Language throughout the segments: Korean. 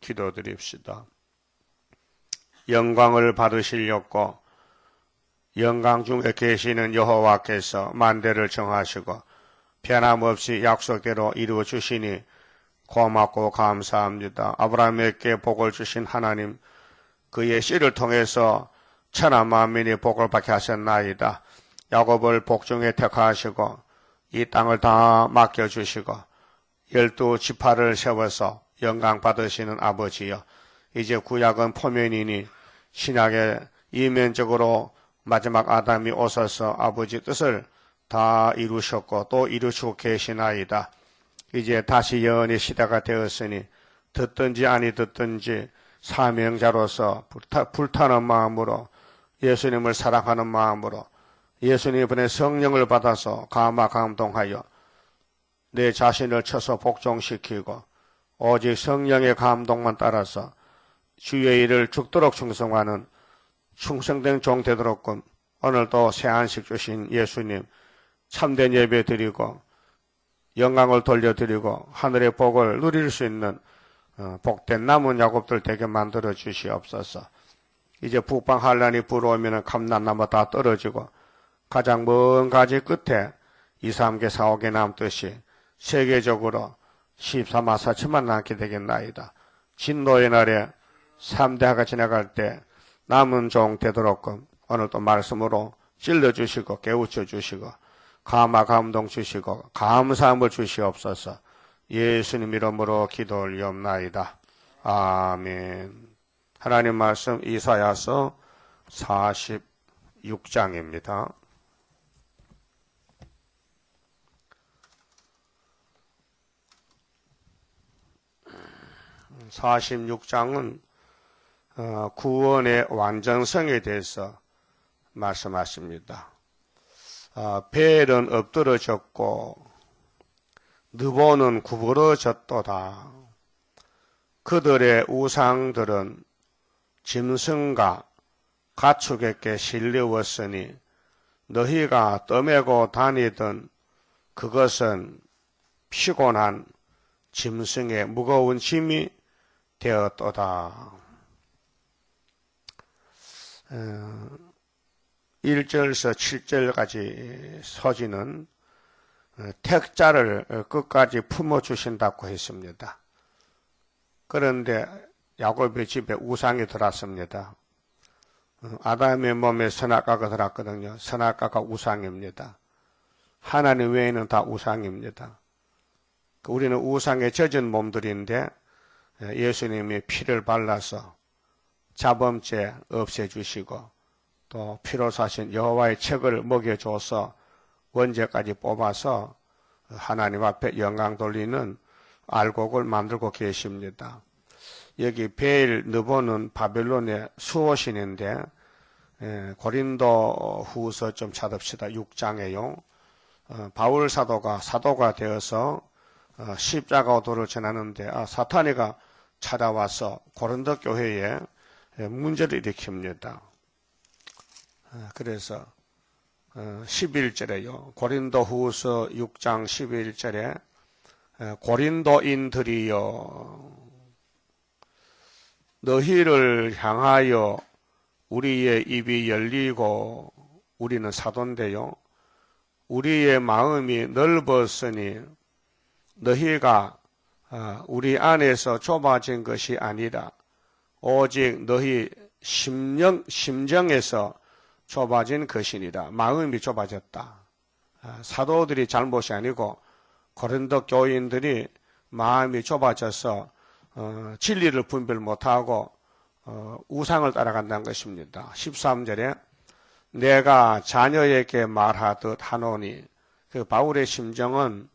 기도드립시다. 영광을 받으시려고 영광 중에 계시는 여호와께서 만대를 정하시고 변함없이 약속대로 이루어 주시니 고맙고 감사합니다. 아브라함에게 복을 주신 하나님, 그의 씨를 통해서 천하 만민이 복을 받게 하셨나이다. 야곱을 복중에 택하시고 이 땅을 다 맡겨주시고 12지파를 세워서 영광 받으시는 아버지여, 이제 구약은 포면이니 신약에 이면적으로 마지막 아담이 오셔서 아버지 뜻을 다 이루셨고 또 이루시고 계시나이다. 이제 다시 예언의 시대가 되었으니 듣든지 아니 듣든지 사명자로서 불타는 마음으로 예수님을 사랑하는 마음으로 예수님 이번에 성령을 받아서 감동하여 내 자신을 쳐서 복종시키고 오직 성령의 감동만 따라서 주의 일을 죽도록 충성하는 충성된 종 되도록끔 오늘도 새안식 주신 예수님 참된 예배 드리고 영광을 돌려드리고 하늘의 복을 누릴 수 있는 복된 남은 야곱들 되게 만들어 주시옵소서. 이제 북방 한란이 불어오면 감람나무 다 떨어지고 가장 먼 가지 끝에 2, 3개, 4, 5개 남듯이 세계적으로 14만 4천만 남게 되겠나이다. 진노의 날에 3대가 지나갈 때 남은 종 되도록끔 오늘도 말씀으로 찔러주시고 깨우쳐 주시고 감동 주시고 감사함을 주시옵소서. 예수님 이름으로 기도 올리옵나이다. 아멘. 하나님 말씀 이사야서 46장입니다. 46장은 구원의 완전성에 대해서 말씀하십니다. 벨은 엎드러졌고 느보는 구부러졌도다. 그들의 우상들은 짐승과 가축에게 실려왔으니 너희가 떠매고 다니던 그것은 피곤한 짐승의 무거운 짐이 되었도다. 1절에서 7절까지 서지는 택자를 끝까지 품어주신다고 했습니다. 그런데 야곱의 집에 우상이 들어왔습니다. 아담의 몸에 선악과가 들어왔거든요. 선악과가 우상입니다. 하나님 외에는 다 우상입니다. 우리는 우상에 젖은 몸들인데 예수님이 피를 발라서 자범죄 없애주시고 또 피로 사신 여호와의 책을 먹여줘서 원죄까지 뽑아서 하나님 앞에 영광 돌리는 알곡을 만들고 계십니다. 여기 벨 느보는 바벨론의 수호신인데 고린도 후서 좀 찾읍시다. 6장에요. 바울 사도가 되어서 십자가 도를 전하는데 사탄이가 찾아와서 고린도 교회에 문제를 일으킵니다. 그래서 11절에요. 고린도 후서 6장 11절에 고린도인들이여 너희를 향하여 우리의 입이 열리고 우리는 사도인데요. 우리의 마음이 넓었으니 너희가 우리 안에서 좁아진 것이 아니라 오직 너희 심정에서 좁아진 것이니라. 마음이 좁아졌다. 사도들이 잘못이 아니고 고린도 교인들이 마음이 좁아져서 진리를 분별 못하고 우상을 따라간다는 것입니다. 13절에 내가 자녀에게 말하듯 하노니, 그 바울의 심정은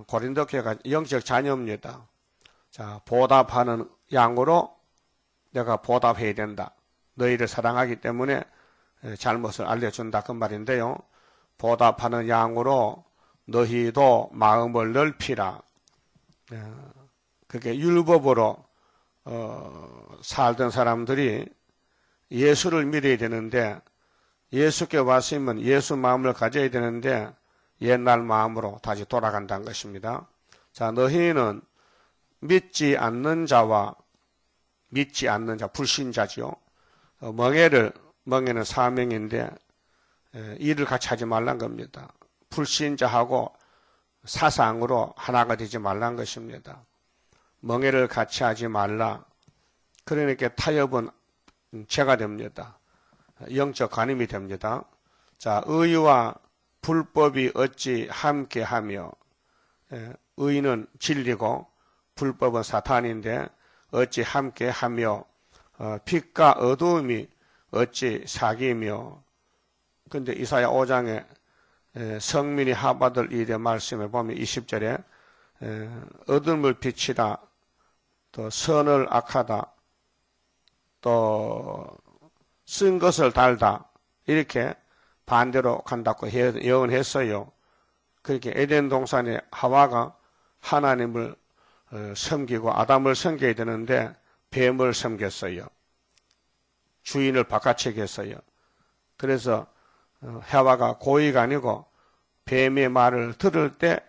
고린도 교회가 영적 자녀입니다. 자, 보답하는 양으로 내가 보답해야 된다. 너희를 사랑하기 때문에 잘못을 알려준다 그 말인데요. 보답하는 양으로 너희도 마음을 넓히라. 그게 율법으로 살던 사람들이 예수를 믿어야 되는데 예수께 왔으면 예수 마음을 가져야 되는데 옛날 마음으로 다시 돌아간다는 것입니다. 자, 너희는 믿지 않는 자와 믿지 않는 자, 불신자지요. 멍에는 사명인데 일을 같이 하지 말란 겁니다. 불신자하고 사상으로 하나가 되지 말란 것입니다. 멍에를 같이 하지 말라. 그러니까 타협은 죄가 됩니다. 영적 간음이 됩니다. 자, 의와 불법이 어찌 함께하며, 의는 진리고 불법은 사탄인데 어찌 함께하며, 빛과 어두움이 어찌 사귀며. 근데 이사야 5장에 성민이 하받을 일의 말씀에 보면 20절에 어둠을 비치다, 또 선을 악하다, 또 쓴 것을 달다, 이렇게 반대로 간다고 예언했어요. 그렇게 에덴 동산에 하와가 하나님을 섬기고 아담을 섬겨야 되는데 뱀을 섬겼어요. 주인을 바깥치게 했어요. 그래서 하와가 고의가 아니고 뱀의 말을 들을 때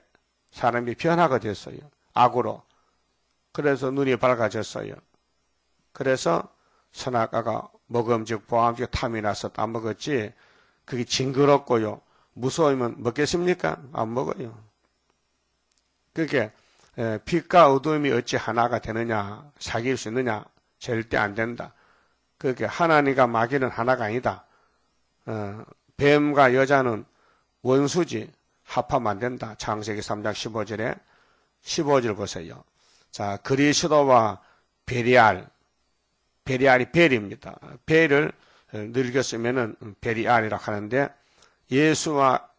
사람이 변화가 됐어요. 악으로. 그래서 눈이 밝아졌어요. 그래서 선악과가 먹음직 보암직 탐이 나서 따먹었지, 그게 징그럽고요, 무서우면 먹겠습니까? 안 먹어요. 그게 빛과 어둠이 어찌 하나가 되느냐, 사귈 수 있느냐? 절대 안 된다. 그게 하나님과 마귀는 하나가 아니다. 뱀과 여자는 원수지, 합하면 안 된다. 창세기 3장 15절에 15절 보세요. 자, 그리스도와 베리알이 벨입니다. 벨을 늙었으면은 베리알이라고 하는데, 예수와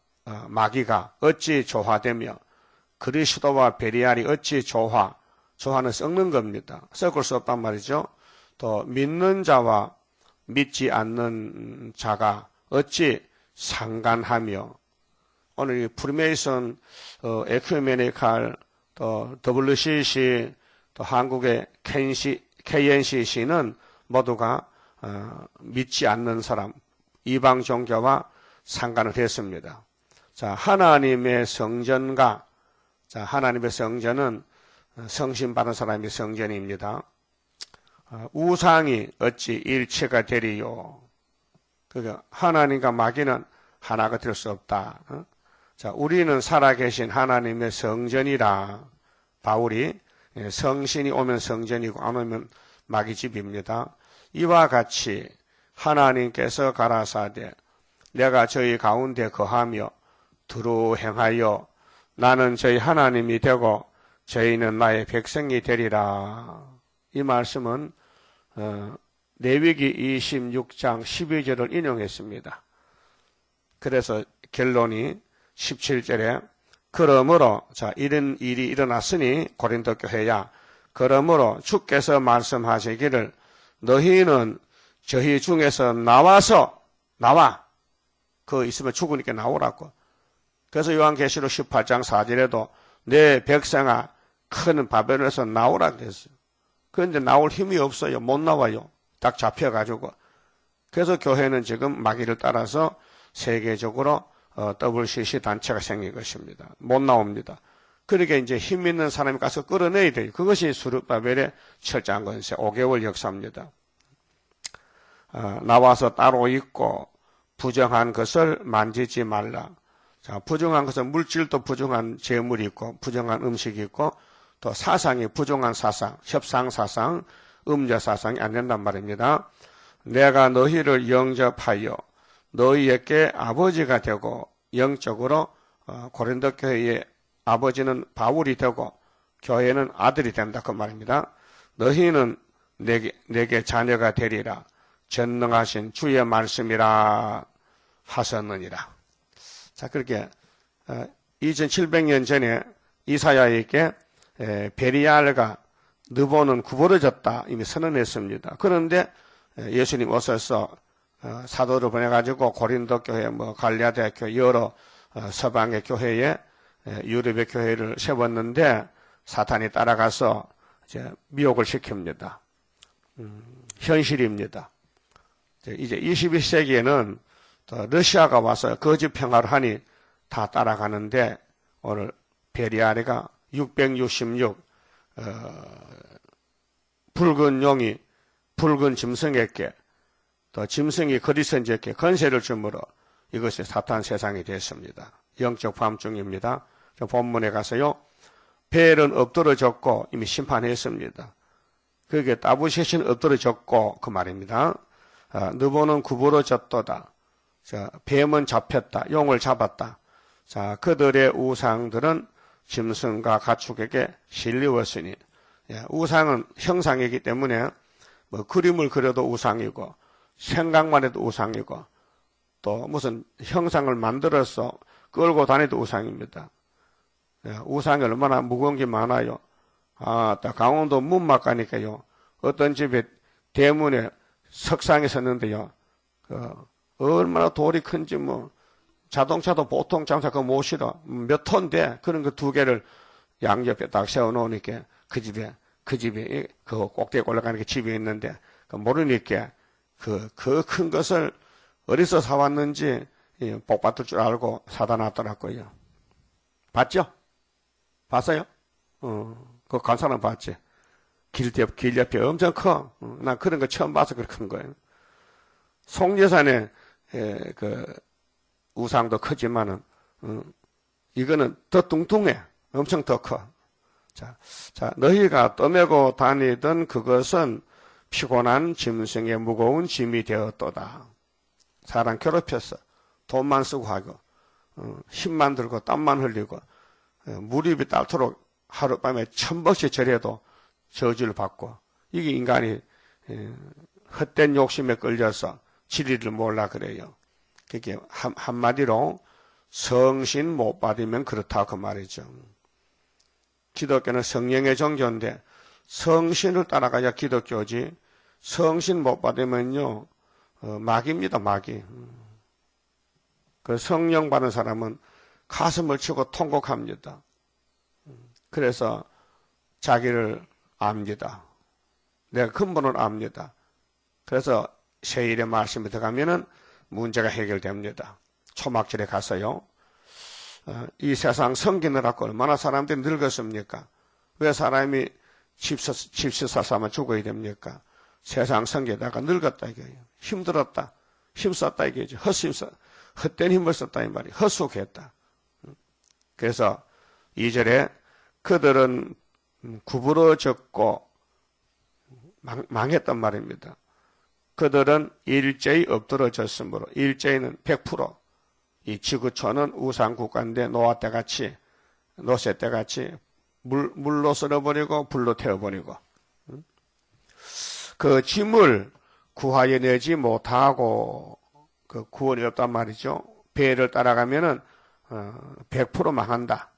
마귀가 어찌 조화되며 그리스도와 베리알이 어찌 조화는 썩는 겁니다. 썩을 수 없단 말이죠. 또 믿는 자와 믿지 않는 자가 어찌 상관하며. 오늘 이 프리메이슨, 에큐메니칼, 또 WCC, 또 한국의 KNCC는 모두가 믿지 않는 사람, 이방 종교와 상관을 했습니다. 자, 하나님의 성전과, 자, 하나님의 성전은 성신 받은 사람의 성전입니다. 우상이 어찌 일체가 되리요. 그러니까 하나님과 마귀는 하나가 될 수 없다. 자, 우리는 살아계신 하나님의 성전이라. 바울이 성신이 오면 성전이고 안 오면 마귀 집입니다. 이와 같이 하나님께서 가라사대 내가 저희 가운데 거하며 두루 행하여 나는 저희 하나님이 되고 저희는 나의 백성이 되리라. 이 말씀은 레위기 26장 12절을 인용했습니다. 그래서 결론이 17절에 그러므로, 자, 이런 일이 일어났으니 고린도 교회야, 그러므로 주께서 말씀하시기를 너희는 저희 중에서 나와. 그거 있으면 죽으니까 나오라고. 그래서 요한계시록 18장 4절에도 내 백성아 큰 바벨론에서 나오라 그랬어요. 그런데 나올 힘이 없어요. 못 나와요. 딱 잡혀가지고. 그래서 교회는 지금 마귀를 따라서 세계적으로 WCC 단체가 생긴 것입니다. 못 나옵니다. 그러니까 이제 힘 있는 사람이 가서 끌어내야 돼요. 그것이 스룹바벨의 철저한 건세 5개월 역사입니다. 나와서 따로 있고 부정한 것을 만지지 말라. 자, 부정한 것은 물질도 부정한 재물이 있고 부정한 음식이 있고 또 사상이 부정한 사상, 협상 사상, 음녀 사상이 안 된단 말입니다. 내가 너희를 영접하여 너희에게 아버지가 되고 영적으로 고린도 교회의 아버지는 바울이 되고 교회는 아들이 된다 그 말입니다. 너희는 내게 자녀가 되리라. 전능하신 주의 말씀이라 하셨느니라. 자, 그렇게 2700년 전에 이사야에게 베리알과 느보는 구부러졌다 이미 선언했습니다. 그런데 예수님 오셔서 사도를 보내가지고 고린도 교회, 갈라디아 교회, 여러 서방의 교회에 유럽의 교회를 세웠는데 사탄이 따라가서 이제 미혹을 시킵니다. 현실입니다. 이제 21세기에는 또 러시아가 와서 거짓 평화를 하니 다 따라가는데 오늘 베리알이가 666 붉은 용이 붉은 짐승에게 또 짐승이 거리선지에게 건세를 주므로 이것이 사탄 세상이 됐습니다. 영적 밤중입니다. 본문에 가서요. 벨은 엎드러졌고 이미 심판했습니다. 그게 다부셋은 엎드러졌고 그 말입니다. 느보는 구부러졌도다. 자, 뱀은 잡혔다. 용을 잡았다. 자, 그들의 우상들은 짐승과 가축에게 실리웠으니, 우상은 형상이기 때문에 뭐 그림을 그려도 우상이고 생각만 해도 우상이고 또 무슨 형상을 만들어서 끌고 다니도 우상입니다. 우상이 얼마나 무거운 게 많아요. 강원도 문막 가니까요. 어떤 집에 대문에 석상이 섰는데요. 얼마나 돌이 큰지 뭐 자동차도 보통 장사 그거 못 실어. 몇 톤대. 그런 거 두 개를 양옆에 딱 세워놓으니까 그 집에 그 꼭대기 올라가는 게 집이 있는데 모르니까 그 큰 것을 어디서 사왔는지 복 받을 줄 알고 사다 놨더라고요. 봤죠? 봤어요? 그거 간 사람 봤지? 길 옆에 엄청 커. 난 그런 거 처음 봐서 그렇게 큰 거예요. 속리산에 그 우상도 크지만은 이거는 더 뚱뚱해. 엄청 더 커. 자, 너희가 떠매고 다니던 그것은 피곤한 짐승의 무거운 짐이 되었도다. 사람 괴롭혔어. 돈만 쓰고 하고 힘만 들고 땀만 흘리고 무릎이 닳도록 하룻밤에 1000번씩 절해도 저주를 받고 이게 인간이 헛된 욕심에 끌려서 진리를 몰라 그래요. 그게 한마디로 성신 못 받으면 그렇다 그 말이죠. 기독교는 성령의 종교인데 성신을 따라가야 기독교지 성신 못 받으면요 마귀입니다. 마귀. 그 성령 받은 사람은 가슴을 치고 통곡합니다. 그래서 자기를 압니다. 내가 근본을 압니다. 그래서 세일의 말씀에 들어가면은 문제가 해결됩니다. 초막절에 가서요. 이 세상 섬기느라고 얼마나 사람들이 늙었습니까? 왜 사람이 집시사 싸면 죽어야 됩니까? 세상 섬기다가 늙었다 이거예요. 힘들었다. 힘썼다 이거죠. 헛된 힘을 썼다 이 말이에요. 헛수고했다. 그래서 2절에 그들은 구부러졌고 망했단 말입니다. 그들은 일제히 엎드러졌으므로 일제히는 100% 이 지구촌은 우상국가인데 노아 때같이 노세 때같이 물로 썰어버리고 불로 태워버리고 그 짐을 구하여내지 못하고 그 구원이 없단 말이죠. 배를 따라가면은 100% 망한다.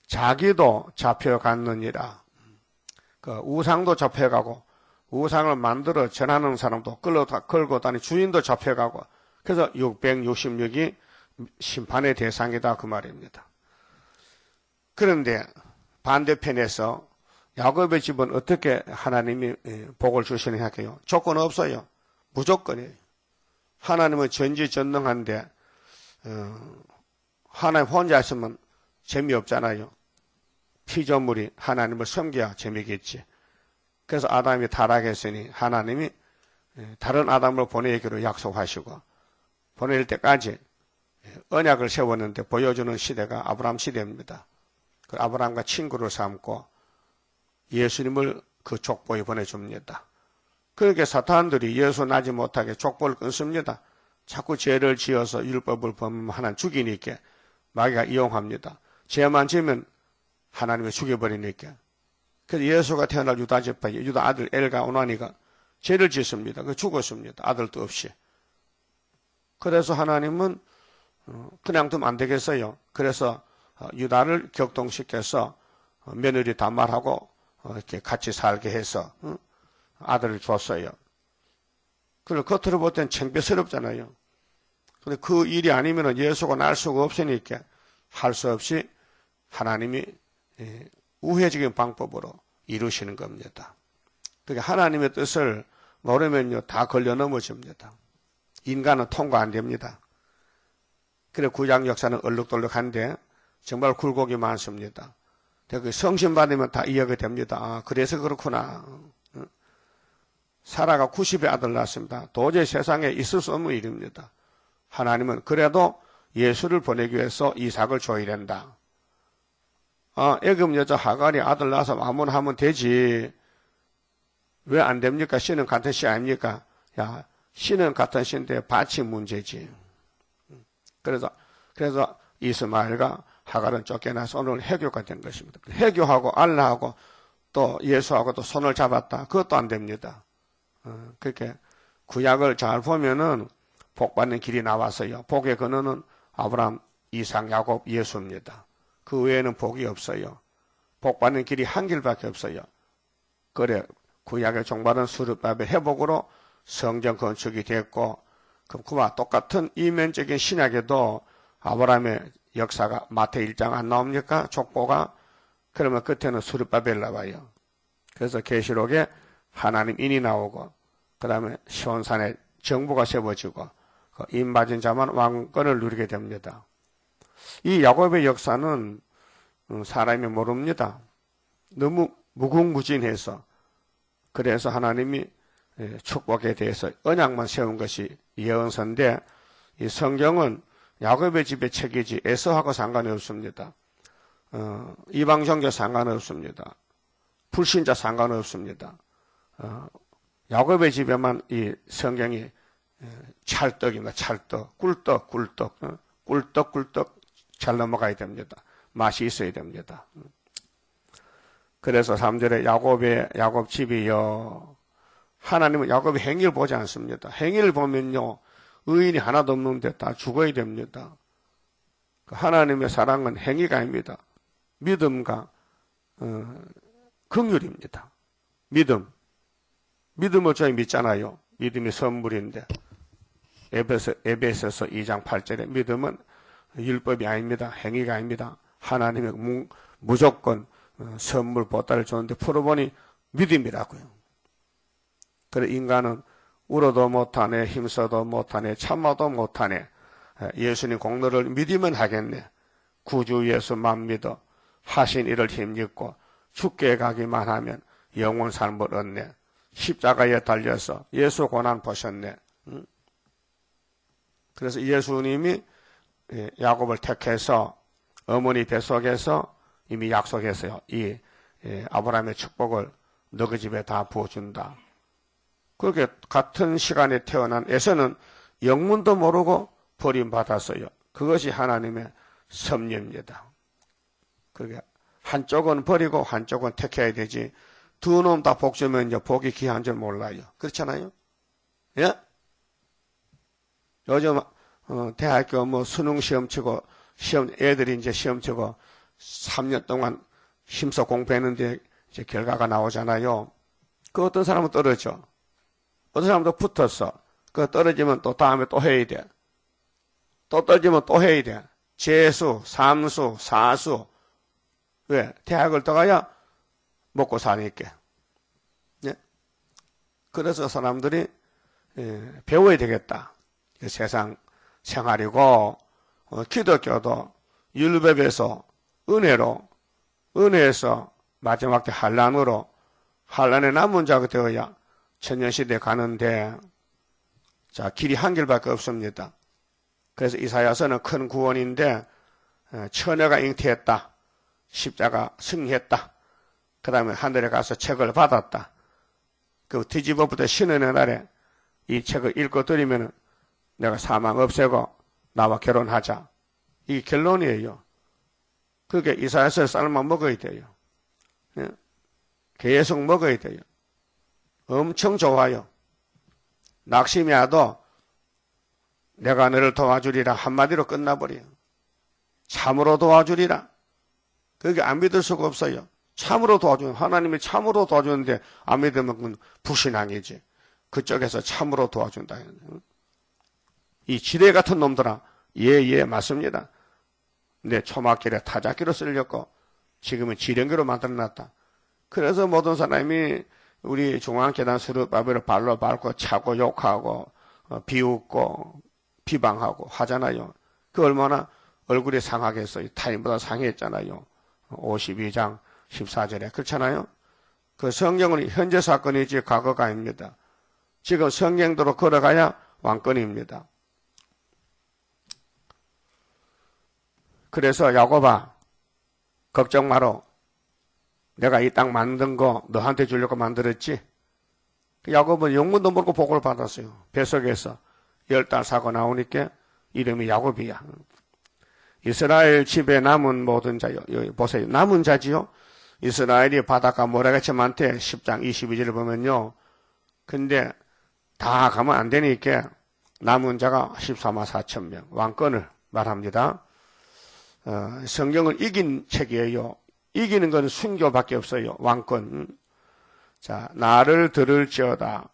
자기도 잡혀갔느니라. 그 우상도 잡혀가고 우상을 만들어 전하는 사람도 끌고 다니 주인도 잡혀가고 그래서 666이 심판의 대상이다 그 말입니다. 그런데 반대편에서 야곱의 집은 어떻게 하나님이 복을 주시느냐 할게요. 조건 없어요. 무조건이에요. 하나님은 전지전능한데 하나님 혼자 있으면 재미없잖아요. 피조물이 하나님을 섬겨야 재미겠지. 그래서 아담이 타락했으니 하나님이 다른 아담을 보내기로 약속하시고 보낼 때까지 언약을 세웠는데 보여주는 시대가 아브라함 시대입니다. 그 아브라함과 친구를 삼고 예수님을 그 족보에 보내줍니다. 그렇게 사탄들이 예수 나지 못하게 족보를 끊습니다. 자꾸 죄를 지어서 율법을 범하면 하나님 죽이니까 마귀가 이용합니다. 죄만 지면 하나님이 죽여버리니까. 그래서 예수가 태어날 유다 지파 유다 아들 엘가 오나니가 죄를 짓습니다. 그 죽었습니다. 아들도 없이. 그래서 하나님은 그냥 두면 안 되겠어요. 그래서 유다를 격동시켜서 며느리 단말하고 이렇게 같이 살게 해서 아들을 줬어요. 그걸 겉으로 볼 땐 창피스럽잖아요. 근데 그 일이 아니면 예수가 날 수가 없으니까 할 수 없이 하나님이 우회적인 방법으로 이루시는 겁니다. 그러니까 하나님의 뜻을 모르면요 다 걸려 넘어집니다. 인간은 통과 안 됩니다. 그래 구약 역사는 얼룩덜룩한데 정말 굴곡이 많습니다. 그 성신 받으면 다 이해가 됩니다. 아, 그래서 그렇구나. 사라가 90의 아들 낳았습니다. 도저히 세상에 있을 수 없는 일입니다. 하나님은 그래도 예수를 보내기 위해서 이삭을 줘야 된다. 애굽 여자 하갈이 아들 낳아서 아무나 하면 되지. 왜 안 됩니까? 씨는 같은 씨 아닙니까? 야, 씨는 같은 씨인데 밭이 문제지. 그래서 이스마엘과 하갈은 쫓겨나서 오늘 해교가 된 것입니다. 해교하고 알라하고 또 예수하고 또 손을 잡았다. 그것도 안 됩니다. 그렇게 구약을 잘 보면은 복 받는 길이 나왔어요. 복의 근원은 아브라함, 이삭, 야곱, 예수입니다. 그 외에는 복이 없어요. 복 받는 길이 한 길밖에 없어요. 그래 구약의 종말은 수르바벨 회복으로 성전 건축이 됐고, 그와 똑같은 이면적인 신약에도 아브라함의 역사가 마태 1장 안 나옵니까? 족보가. 그러면 끝에는 수르바벨 나와요. 그래서 계시록에 하나님 인이 나오고, 그 다음에 시온산에 정부가 세워지고, 인 맞은 자만 왕권을 누리게 됩니다. 이 야곱의 역사는 사람이 모릅니다. 너무 무궁무진해서. 그래서 하나님이 축복에 대해서 언약만 세운 것이 예언서인데, 이 성경은 야곱의 집에 책이지 에서하고 상관이 없습니다. 이방 종교 상관없습니다. 불신자 상관없습니다. 야곱의 집에만 이 성경이 찰떡입니다. 찰떡, 꿀떡 잘 넘어가야 됩니다. 맛이 있어야 됩니다. 그래서 3절에 야곱 집이요. 하나님은 야곱의 행위를 보지 않습니다. 행위를 보면요, 의인이 하나도 없는데 다 죽어야 됩니다. 하나님의 사랑은 행위가 아닙니다. 믿음과 긍휼입니다. 믿음을 저희 믿잖아요. 믿음이 선물인데, 에베소서 2장 8절에 믿음은 율법이 아닙니다. 행위가 아닙니다. 하나님의 무조건 선물 보따를 줬는데 풀어보니 믿음이라고요. 그래 인간은 울어도 못하네, 힘써도 못하네, 참아도 못하네. 예수님 공로를 믿으면 하겠네. 구주 예수만 믿어 하신 일을 힘입고 죽게 가기만 하면 영원 삶을 얻네. 십자가에 달려서 예수 고난 보셨네. 그래서 예수님이 야곱을 택해서 어머니 뱃속에서 이미 약속했어요. 이 아브라함의 축복을 너희 집에 다 부어준다. 그렇게 같은 시간에 태어난 에서는 영문도 모르고 버림받았어요. 그것이 하나님의 섭리입니다. 그러게 한쪽은 버리고 한쪽은 택해야 되지. 두 놈 다 복 주면 이제 복이 귀한 줄 몰라요. 그렇잖아요? 예? 요즘 대학교 뭐 수능 시험 치고 애들이 이제 시험 치고 3년 동안 힘써 공부했는데 이제 결과가 나오잖아요. 그 어떤 사람은 떨어져. 어떤 사람도 붙었어. 그 떨어지면 또 다음에 또 해야 돼. 또 떨어지면 또 해야 돼. 재수, 삼수, 사수. 왜? 대학을 들어가야 먹고 사니까. 예? 그래서 사람들이 배워야 되겠다. 세상 생활이고 기독교도 율법에서 은혜에서 마지막 때 한란에 남은 자가 되어야 천년시대에 가는데, 자, 길이 한 길밖에 없습니다. 그래서 이사야서는 큰 구원인데, 처녀가 잉태했다. 십자가 승리했다. 그 다음에 하늘에 가서 책을 받았다. 그 뒤집어부터 신의 날에 이 책을 읽고 드리면 내가 사망 없애고 나와 결혼하자. 이게 결론이에요. 그게 이사야서 쌀만 먹어야 돼요. 예? 계속 먹어야 돼요. 엄청 좋아요. 낙심이 와도 내가 너를 도와주리라 한마디로 끝나버려요. 참으로 도와주리라. 그게 안 믿을 수가 없어요. 참으로 도와주는, 하나님이 참으로 도와주는데 안 믿으면 그건 불신앙이지. 그쪽에서 참으로 도와준다. 이 지뢰 같은 놈들아, 예, 맞습니다. 내 초막길에 타작기로 쓸렸고 지금은 지령기로 만들어놨다. 그래서 모든 사람이 우리 중앙계단 수르바벨을 발로 밟고 차고 욕하고 비웃고 비방하고 하잖아요. 그 얼마나 얼굴이 상하겠어요. 타인보다 상했잖아요. 52장 14절에 그렇잖아요. 그 성경은 현재 사건이지 과거가 아닙니다. 지금 성경대로 걸어가야 왕권입니다. 그래서 야곱아, 걱정 마라. 내가 이 땅 만든 거 너한테 주려고 만들었지. 야곱은 영문도 모르고 복을 받았어요. 뱃속에서 10달 사고 나오니까 이름이 야곱이야. 이스라엘 집에 남은 모든 자요. 여기 보세요. 남은 자지요. 이스라엘이 바닷가 모래같이 많대. 10장 22절을 보면요. 근데 다 가면 안 되니까 남은 자가 14만 4천 명. 왕권을 말합니다. 성경을 이긴 책이에요. 이기는 건 순교밖에 없어요. 왕권. 자, 나를 들을지어다.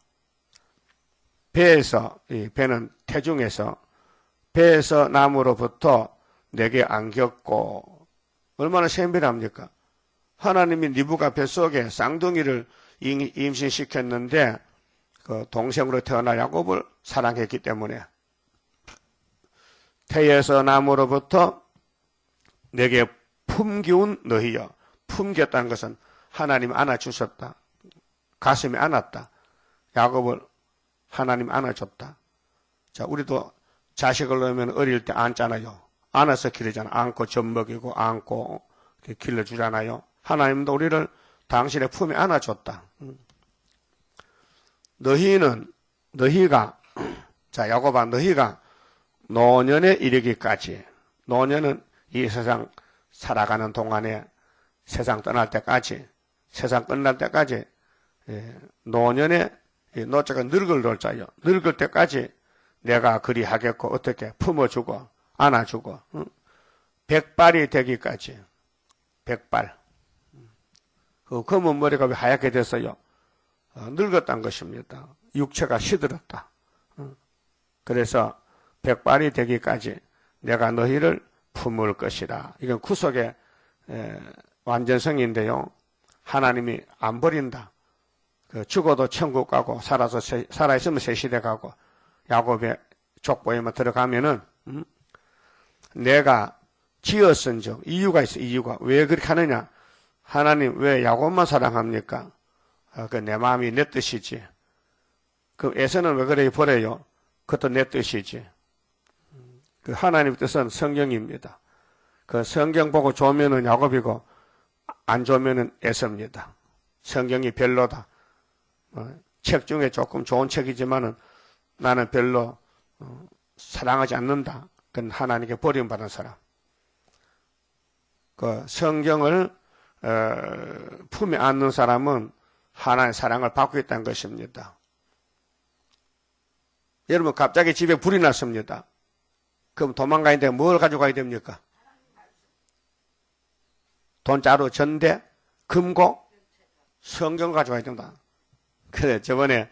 배에서, 이 배는 태중에서, 배에서 나무로부터 내게 안겼고, 얼마나 신비합니까? 하나님이 리브가 뱃속에 쌍둥이를 임신시켰는데, 그 동생으로 태어나 야곱을 사랑했기 때문에, 태에서 나무로부터 내게 품기운 너희여. 품겼다는 것은 하나님 안아주셨다. 가슴에 안았다. 야곱을 하나님 안아줬다. 자, 우리도 자식을 낳으면 어릴 때 안잖아요. 안아서 기르잖아. 안고 젖 먹이고 안고 길러주잖아요. 하나님도 우리를 당신의 품에 안아줬다. 너희가 자, 야곱아, 너희가 노년에 이르기까지, 노년은 이 세상 살아가는 동안에 세상 떠날 때까지, 세상 끝날 때까지, 노년에 노자가 늙을 놀자요. 늙을 때까지 내가 그리 하겠고 어떻게 품어주고 안아주고 100발이 되기까지. 100발. 그 검은 머리가 왜 하얗게 됐어요? 늙었다는 것입니다. 육체가 시들었다. 그래서 100발이 되기까지 내가 너희를 품을 것이라. 이건 구속의 완전성인데요. 하나님이 안 버린다. 죽어도 천국 가고 살아있으면 새시대 가고 야곱의 족보에만 들어가면은 내가 지었은즉 이유가 있어. 이유가 왜 그렇게 하느냐? 하나님 왜 야곱만 사랑합니까? 그 내 마음이 내 뜻이지. 그 에서는 왜 그래 버려요? 그것도 내 뜻이지. 그 하나님의 뜻은 성경입니다. 그 성경 보고 좋으면은 야곱이고 안 좋으면은 에서입니다. 성경이 별로다. 책 중에 조금 좋은 책이지만은 나는 별로 사랑하지 않는다. 그건 하나님께 버림받은 사람. 그 성경을 품에 안는 사람은 하나님의 사랑을 받고 있다는 것입니다. 여러분 갑자기 집에 불이 났습니다. 그럼 도망가는데 뭘 가져가야 됩니까? 돈자루, 전대, 금고, 성경 가져가야 된다. 그래, 저번에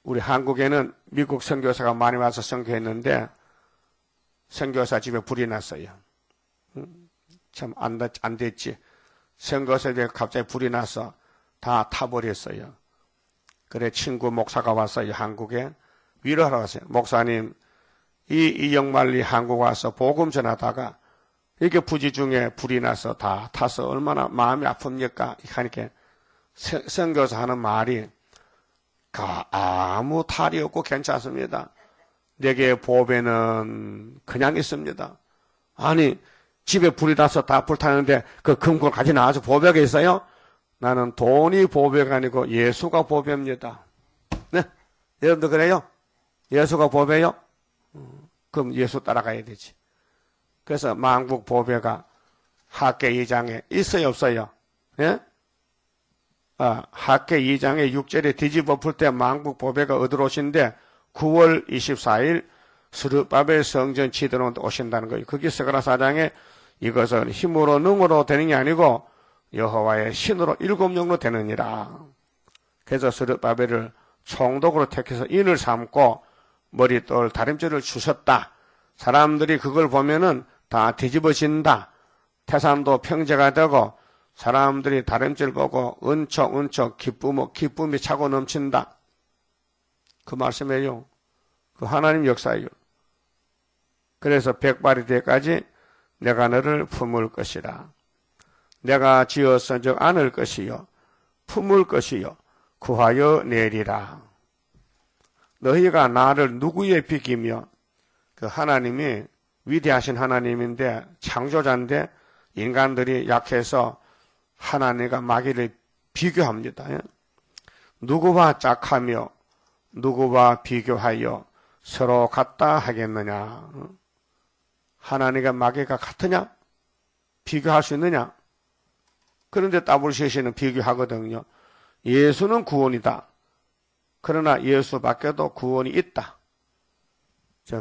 우리 한국에는 미국 선교사가 많이 와서 선교했는데 선교사 집에 불이 났어요. 참 안 됐지. 선교사 집에 갑자기 불이 나서 다 타버렸어요. 그래 친구 목사가 왔어요. 한국에 위로하러 왔어요. 목사님, 이영만리 한국 와서 복음 전하다가 이렇게 부지 중에 불이 나서 다 타서 얼마나 마음이 아픕니까? 하니까 선교사 하는 말이 아무 탈이 없고 괜찮습니다. 내게 보배는 그냥 있습니다. 아니 집에 불이 나서 다 불타는데 그 금고를 가지 나와서 보배가 있어요? 나는 돈이 보배가 아니고 예수가 보배입니다. 네, 여러분도 그래요? 예수가 보배요? 그럼 예수 따라가야 되지. 그래서 만국 보배가 학계 2장에 있어요, 없어요? 예? 학계 2장에 6절에 뒤집어 풀 때 만국 보배가 어디로 오신데 9월 24일 스룹바벨 성전 치드로 오신다는 거예요. 거기 스가랴 4장에 이것은 힘으로 능으로 되는 게 아니고 여호와의 신으로 7영로 되느니라. 그래서 스룹바벨을 총독으로 택해서 인을 삼고 머릿돌 다림줄을 주셨다. 사람들이 그걸 보면은 다 뒤집어진다. 태산도 평제가 되고 사람들이 다림줄 보고 은척 기쁨이 차고 넘친다. 그 말씀이에요. 그 하나님 역사예요. 그래서 100발이 때까지 내가 너를 품을 것이라. 내가 지었은즉 안을 것이요 품을 것이요 구하여 내리라. 너희가 나를 누구에 비기며, 그 하나님이 위대하신 하나님인데 창조자인데 인간들이 약해서 하나님과 마귀를 비교합니다. 누구와 짝하며 누구와 비교하여 서로 같다 하겠느냐? 하나님과 마귀가 같으냐? 비교할 수 있느냐? 그런데 WCC는 비교하거든요. 예수는 구원이다. 그러나 예수 밖에도 구원이 있다.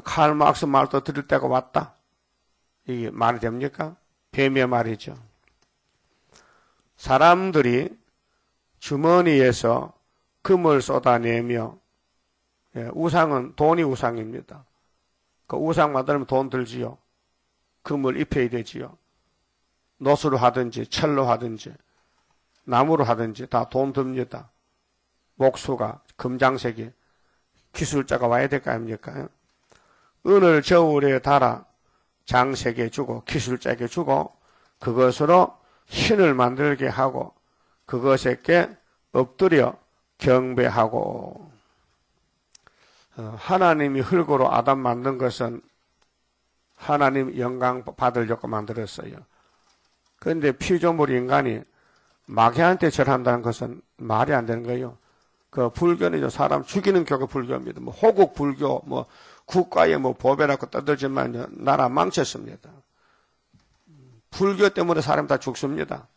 칼 막스 말도 들을 때가 왔다. 이게 말이 됩니까? 뱀의 말이죠. 사람들이 주머니에서 금을 쏟아내며, 우상은 돈이 우상입니다. 그 우상 만들면 돈 들지요. 금을 입혀야 되지요. 노수로 하든지 철로 하든지 나무로 하든지 다 돈 듭니다. 목수가 금장색이 기술자가 와야 될 거 아닙니까? 은을 저울에 달아 장색에 주고 기술자에게 주고 그것으로 신을 만들게 하고 그것에게 엎드려 경배하고. 하나님이 흙으로 아담 만든 것은 하나님 영광 받으려고 만들었어요. 그런데 피조물 인간이 마귀한테 절한다는 것은 말이 안 되는 거예요. 그 불교는 사람 죽이는 교가 불교입니다. 뭐 호국 불교, 뭐 국가에 뭐 보배라고 떠들지만 나라 망쳤습니다. 불교 때문에 사람 다 죽습니다.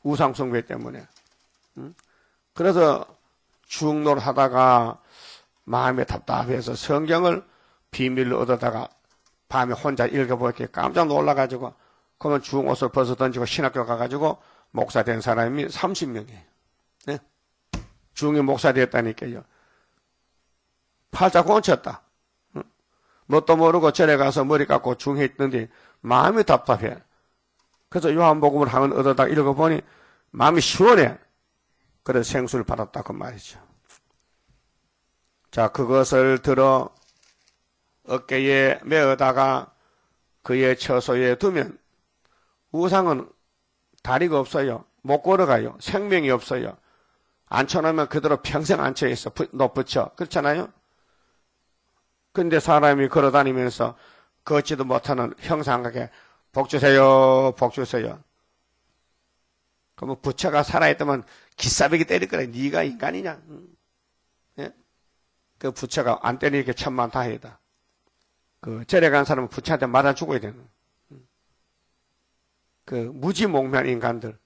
우상숭배 때문에. 그래서 중노를 하다가 마음이 답답해서 성경을 비밀로 얻어다가 밤에 혼자 읽어보니까 깜짝 놀라가지고 그러면 중옷을 벗어 던지고 신학교 가가지고 목사 된 사람이 30명이에요. 네? 중이 목사 됐다니까요. 팔자 꼰쳤다. 뭣도 모르고 절에 가서 머리 깎고 중에 있는데 마음이 답답해. 그래서 요한복음을 한번 얻어다가 읽어보니 마음이 시원해. 그래서 생수를 받았다 그 말이죠. 자, 그것을 들어 어깨에 메어다가 그의 처소에 두면 우상은 다리가 없어요. 못 걸어가요. 생명이 없어요. 앉혀놓으면 그대로 평생 앉혀있어. 놓붙여. 그렇잖아요? 근데 사람이 걸어다니면서 걷지도 못하는 형상하게 복 주세요. 복 주세요. 그러면 부처가 살아있다면 기싸배기 때릴 거라. 네가 인간이냐? 예? 그 부처가 안 때리니까 천만 다행이다. 그 절에 간 사람은 부처한테 맞아 죽어야 되는. 그 무지몽매한 인간들.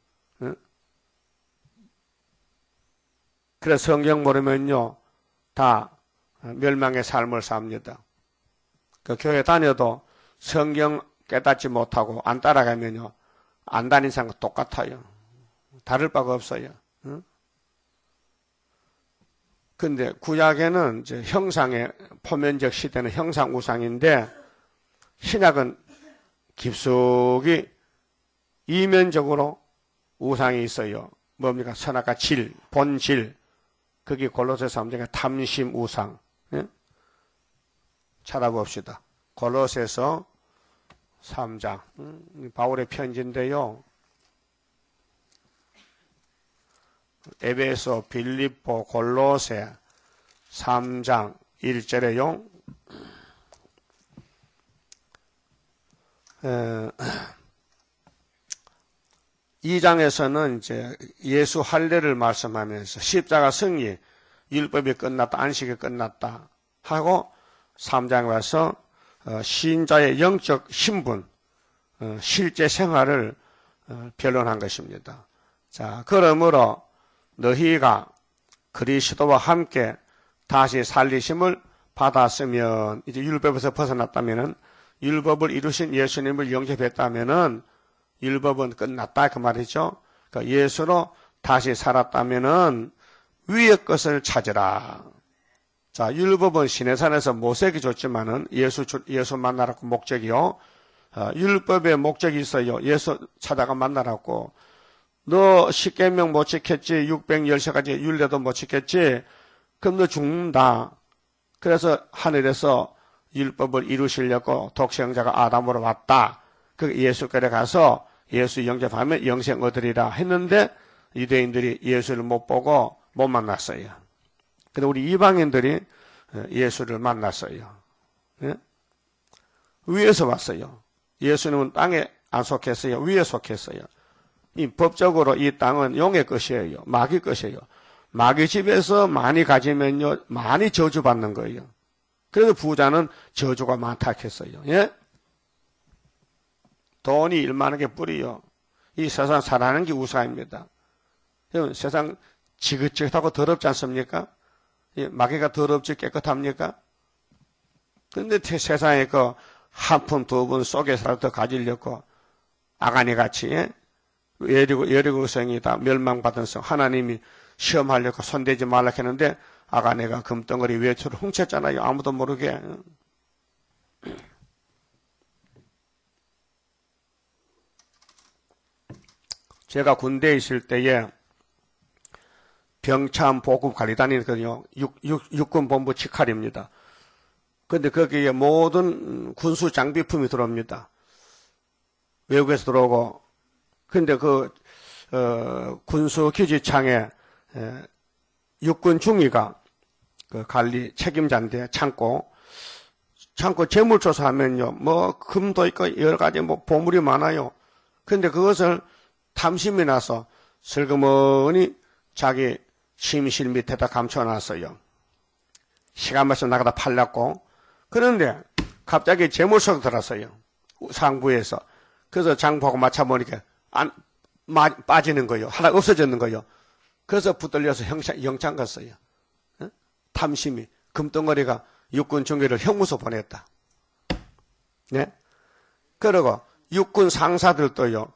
그래서 성경 모르면요 다 멸망의 삶을 삽니다. 그 교회 다녀도 성경 깨닫지 못하고 안 따라가면요 안 다닌 사람과 똑같아요. 다를 바가 없어요. 근데 구약에는 이제 형상의 포면적 시대는 형상 우상인데 신약은 깊숙이 이면적으로 우상이 있어요. 뭡니까? 선악과 질, 본질. 그게 골로새서 3장의 탐심 우상. 예? 찾아봅시다. 골로새서 3장. 바울의 편지인데요. 에베소, 빌립보, 골로새 3장 1절에요. 2장에서는 이제 예수 할례를 말씀하면서 십자가 승리, 율법이 끝났다, 안식이 끝났다 하고 3장에 와서 신자의 영적 신분, 실제 생활을 변론한 것입니다. 자, 그러므로 너희가 그리스도와 함께 다시 살리심을 받았으면, 이제 율법에서 벗어났다면은, 율법을 이루신 예수님을 영접했다면은 율법은 끝났다 그 말이죠. 그러니까 예수로 다시 살았다면은 위의 것을 찾으라. 자, 율법은 시내산에서 모세에게 줬지만은 예수 만나라고 목적이요. 율법의 목적이 있어요. 예수 찾아가 만나라고. 너 10계명 못 지켰지, 613가지 율례도 못 지켰지, 그럼 너 죽는다. 그래서 하늘에서 율법을 이루시려고 독생자가 아담으로 왔다. 그 예수께로 가서 예수 영접하면 영생 얻으리라 했는데 유대인들이 예수를 못 보고 못 만났어요. 근데 우리 이방인들이 예수를 만났어요. 예? 위에서 왔어요. 예수님은 땅에 안 속했어요. 위에 속했어요. 이 법적으로 이 땅은 용의 것이에요. 마귀 것이에요. 마귀 집에서 많이 가지면요, 많이 저주받는 거예요. 그래서 부자는 저주가 많다 했어요. 예? 돈이 일만한 게 뿌리요. 이 세상 살아가는 게 우상입니다. 세상 지긋지긋하고 더럽지 않습니까? 마귀가 더럽지 깨끗합니까? 근데 세상에 그 한 푼, 두 푼 속에서라도 가지려고 아가니 같이 여리고 성이 다 멸망받은 성 하나님이 시험하려고 손대지 말라 했는데 아가네가 금덩어리 외투를 훔쳤잖아요. 아무도 모르게. 제가 군대에 있을 때에 병참 보급 관리 다니거든요. 육군본부 직할입니다. 근데 거기에 모든 군수 장비품이 들어옵니다. 외국에서 들어오고. 근데 군수 기지창에 육군 중위가 그 관리 책임자인데 창고 재물조사하면요. 뭐 금도 있고 여러 가지 뭐 보물이 많아요. 근데 그것을 탐심이 나서 슬그머니 자기 침실 밑에다 감춰놨어요. 시간 맞춰 나가다 팔렸고. 그런데 갑자기 재물소가 들었어요. 상부에서. 그래서 장부하고 맞춰보니까 빠지는 거예요. 하나 없어졌는 거예요. 그래서 붙들려서 영장 갔어요. 탐심이. 금덩어리가 육군 중위를 형무소 보냈다. 네? 그리고 육군 상사들도요.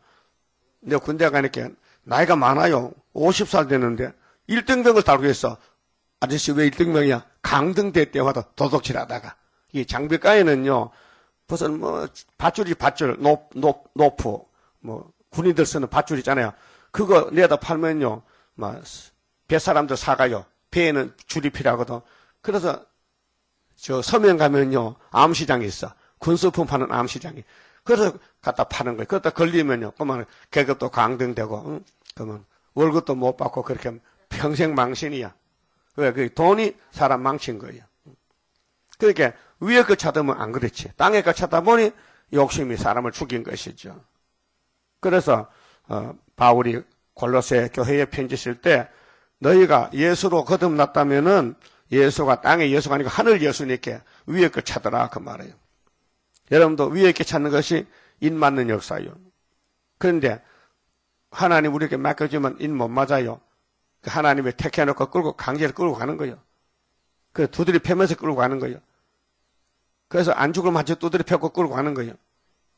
내 군대 가니까 나이가 많아요. 50살 되는데 1등병을 달고 있어. 아저씨 왜 1등병이야? 강등대 때마다 도둑질 하다가. 이 장비가에는요, 무슨 밧줄, 노프, 군인들 쓰는 밧줄 있잖아요. 그거 내다 팔면요, 뱃사람들 사가요. 배에는 줄이 필요하거든. 그래서 저 서면 가면요, 암시장이 있어. 군수품 파는 암시장이. 그래서 갖다 파는 거예요. 그러다 걸리면요, 그러면 계급도 강등되고, 응? 그러면 월급도 못 받고 그렇게 평생 망신이야. 왜? 그 돈이 사람 망친 거예요. 그러니까 위에 거 찾으면 안 그렇지. 땅에 거 찾다 보니 욕심이 사람을 죽인 것이죠. 그래서 바울이 골로새 교회에 편지 쓸 때 너희가 예수로 거듭났다면은 예수가 땅의 예수가 아니고 하늘 예수님께 위에 거 찾으라 그 말이에요. 여러분도 위에 거 찾는 것이 인 맞는 역사예요. 그런데 하나님 우리에게 맡겨주면 인 못 맞아요. 하나님이 택해놓고 끌고 강제로 끌고 가는 거예요. 그 두드리 패면서 끌고 가는 거예요. 그래서 안 죽을 만치 두드리 패고 끌고 가는 거예요.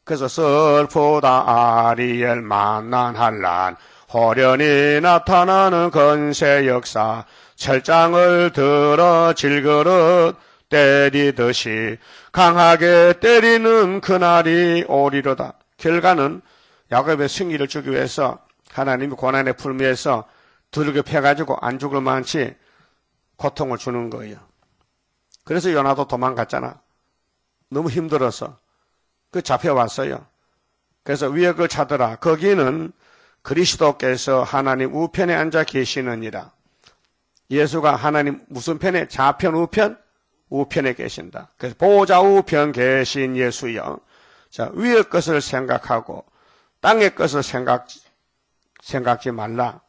그래서 슬프다 아리엘 만난 한란 호련히 나타나는 건세 역사 철장을 들어 질그릇 때리듯이 강하게 때리는 그날이 오리로다. 결과는 야곱의 승리를 주기 위해서 하나님이 고난의 풀미에서 두들겨 패가지고 안 죽을 만치 고통을 주는 거예요. 그래서 요나도 도망갔잖아. 너무 힘들어서. 그 잡혀왔어요. 그래서 위에 걸 찾으라. 거기는 그리스도께서 하나님 우편에 앉아 계시느니라. 예수가 하나님 무슨 편에? 좌편, 우편? 우편에 계신다. 그래서 보좌 우편 계신 예수여. 자, 위의 것을 생각하고 땅의 것을 생각지 말라.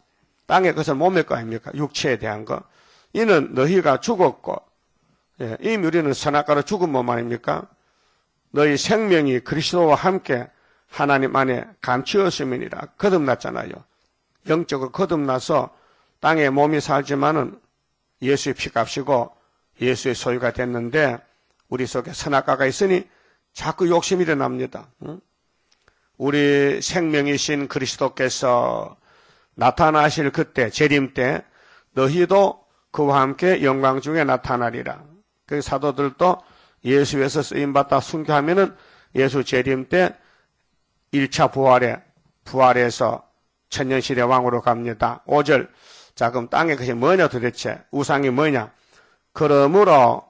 땅의 것은 몸의 거 아닙니까? 육체에 대한 거. 이는 너희가 죽었고, 이미 우리는 선악과로 죽은 몸 아닙니까? 너희 생명이 그리스도와 함께 하나님 안에 감추었음이니라. 거듭났잖아요. 영적으로 거듭나서 땅에 몸이 살지만은 예수의 피값이고 예수의 소유가 됐는데 우리 속에 선악과가 있으니 자꾸 욕심이 일어납니다. 우리 생명이신 그리스도께서 나타나실 그때 재림 때 너희도 그와 함께 영광 중에 나타나리라. 그 사도들도 예수에서 쓰임받다 순교하면은 예수 재림 때 1차 부활해서 천년시대 왕으로 갑니다. 5절. 자, 그럼 땅에 그것이 뭐냐 도대체? 우상이 뭐냐? 그러므로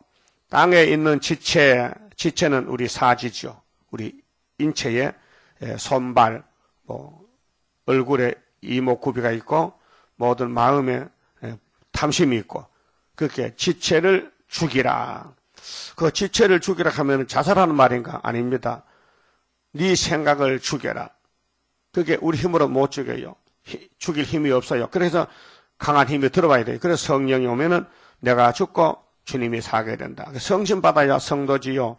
땅에 있는 지체는 우리 사지죠. 우리 인체에 손발, 얼굴에 이목구비가 있고 모든 마음에 탐심이 있고 그렇게 지체를 죽이라. 그 지체를 죽이라 하면 자살하는 말인가? 아닙니다. 네 생각을 죽여라. 그게 우리 힘으로 못 죽여요. 죽일 힘이 없어요. 그래서 강한 힘이 들어와야 돼요. 그래서 성령이 오면은 내가 죽고 주님이 살게 된다. 성신 받아야 성도지요.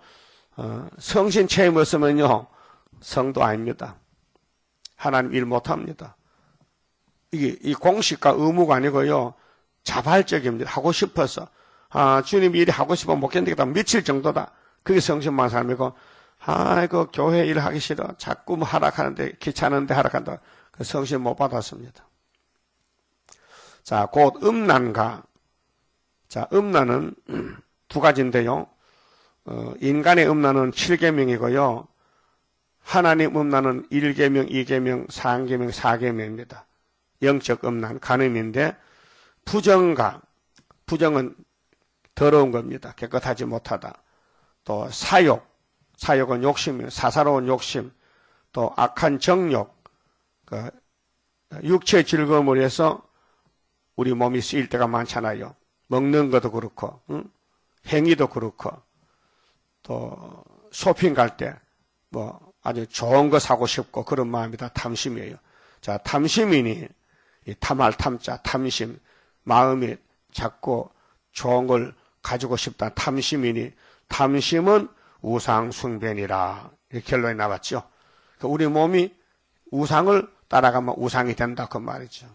성신 체험 없으면요 성도 아닙니다. 하나님 일 못합니다. 이게 이 공식과 의무가 아니고요 자발적입니다. 하고 싶어서 주님 일이 하고 싶어 못 견디겠다 미칠 정도다. 그게 성신만 삶이고 아이고 교회 일 하기 싫어 자꾸 뭐 하락하는데 귀찮은데 하락한다. 그 성신 못 받았습니다. 자, 곧 음란가. 자, 음란은 두 가지인데요. 인간의 음란은 7계명이고요. 하나님 음란은 1계명, 2계명, 3계명, 4계명입니다. 영적 음란, 간음인데 부정가. 부정은 더러운 겁니다. 깨끗하지 못하다. 또 사욕. 사욕은 욕심이에요. 사사로운 욕심. 또 악한 정욕. 그 육체의 즐거움을 위해서 우리 몸이 쓰일 때가 많잖아요. 먹는 것도 그렇고, 행위도 그렇고, 또 쇼핑 갈 때 뭐 아주 좋은 거 사고 싶고 그런 마음이 다 탐심이에요. 자, 탐심이니 이 탐할 탐자, 탐심, 마음이 자꾸 좋은 걸 가지고 싶다. 탐심이니 탐심은 우상 숭배니라. 이렇게 결론이 나왔죠. 그러니까 우리 몸이 우상을 따라가면 우상이 된다 그 말이죠.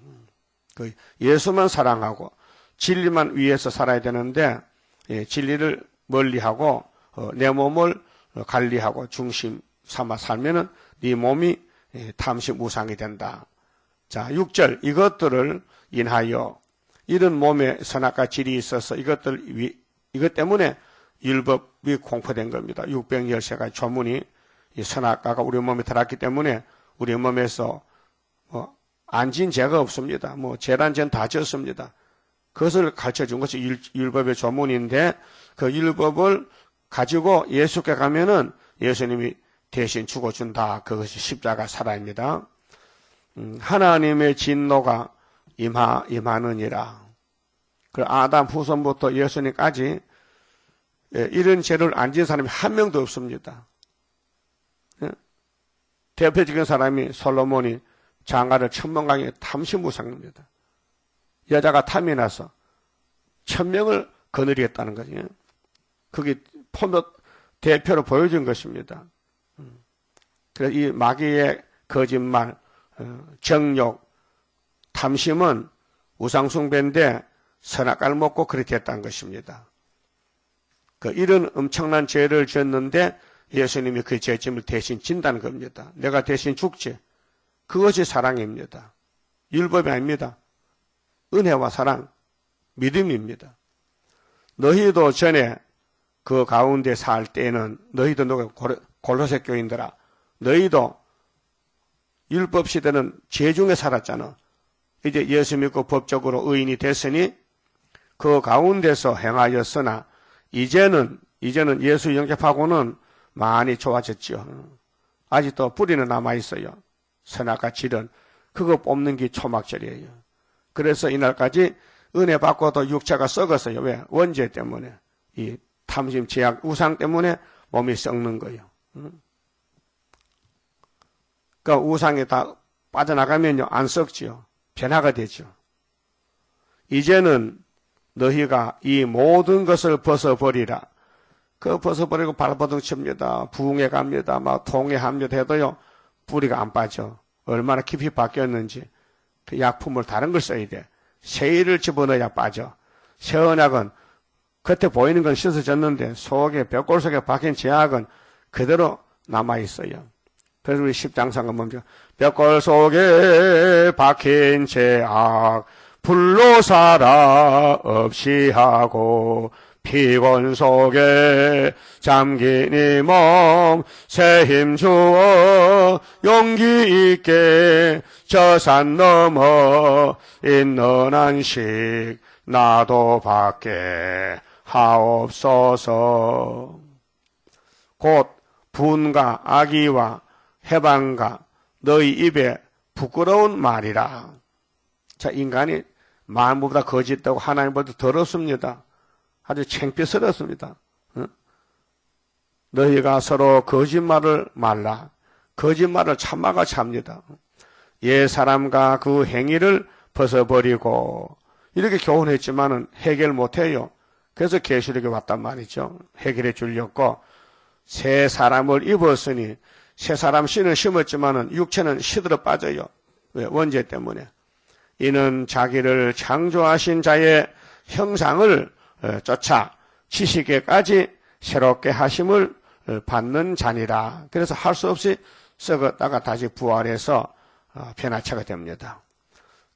그 예수만 사랑하고 진리만 위해서 살아야 되는데 진리를 멀리하고 내 몸을 관리하고 중심 삼아 살면은 네 몸이 탐심 우상이 된다. 자, 6절 이것들을 인하여 이런 몸에 선악과 질이 있어서 이것 때문에 율법이 공포된 겁니다. 613가지 조문이 이 선악과가 우리 몸에 들어왔기 때문에 우리 몸에서 안 진 죄가 없습니다. 뭐 죄란 죄는 다 졌습니다. 그것을 가르쳐준 것이 율법의 조문인데 그 율법을 가지고 예수께 가면은 예수님이 대신 죽어준다. 그것이 십자가 살아입니다. 하나님의 진노가 임하느니라. 그 아담 후손부터 예수님까지 이런 죄를 안 진 사람이 한 명도 없습니다. 대표적인 사람이 솔로몬이 장가를 천명강에 탐심우상입니다. 여자가 탐이 나서 1000명을 거느리겠다는 거죠. 그게 대표로 보여준 것입니다. 그래서 이 마귀의 거짓말, 정욕, 탐심은 우상숭배인데 선악과를 먹고 그렇게 했다는 것입니다. 이런 엄청난 죄를 지었는데 예수님이 그 죄짐을 대신 진다는 겁니다. 내가 대신 죽지. 그것이 사랑입니다. 율법이 아닙니다. 은혜와 사랑, 믿음입니다. 너희도 전에 그 가운데 살 때에는 너희도 골로새 교인들아 너희도 율법 시대는 죄 중에 살았잖아. 이제 예수 믿고 법적으로 의인이 됐으니 그 가운데서 행하였으나 이제는 예수 영접하고는 많이 좋아졌죠. 아직도 뿌리는 남아있어요. 선악과 질은 그거 뽑는 게 초막절이에요. 그래서 이날까지 은혜 받고도 육체가 썩었어요. 왜? 원죄 때문에. 이 탐심, 제약, 우상 때문에 몸이 썩는 거예요. 그러니까 우상에 다 빠져나가면요 안 썩지요. 변화가 되죠. 이제는 너희가 이 모든 것을 벗어버리라. 그 벗어버리고 발버둥 칩니다. 부흥해 갑니다. 막 통회합니다 해도요 뿌리가 안 빠져. 얼마나 깊이 바뀌었는지 그 약품을 다른 걸 써야 돼. 새일을 집어넣어야 빠져. 새 언약은 겉에 보이는 건 씻어졌는데 속에 벽골 속에 박힌 제약은 그대로 남아있어요. 그래서 우리 십장상은 뭡니까? 벽골 속에 박힌 제약 불로 살아 없이 하고 피곤 속에 잠긴 이 몸 새 힘 주어 용기 있게 저 산 넘어 있는 안식 나도 받게 하옵소서. 곧 분과 악의와 해방과 너희 입에 부끄러운 말이라. 자, 인간이 만물보다 거짓되고 하나님보다 더럽습니다. 아주 창피스럽습니다. 너희가 서로 거짓말을 말라. 거짓말을 참마가 참니다. 옛 사람과 그 행위를 벗어버리고 이렇게 교훈했지만은 해결 못해요. 그래서 계시록에 왔단 말이죠. 해결해 주려고 새 사람을 입었으니 새 사람 씨는 심었지만은 육체는 시들어 빠져요. 왜? 원죄 때문에. 이는 자기를 창조하신 자의 형상을 쫓아 지식에까지 새롭게 하심을 받는 자니라. 그래서 할 수 없이 썩었다가 다시 부활해서 변화체가 됩니다.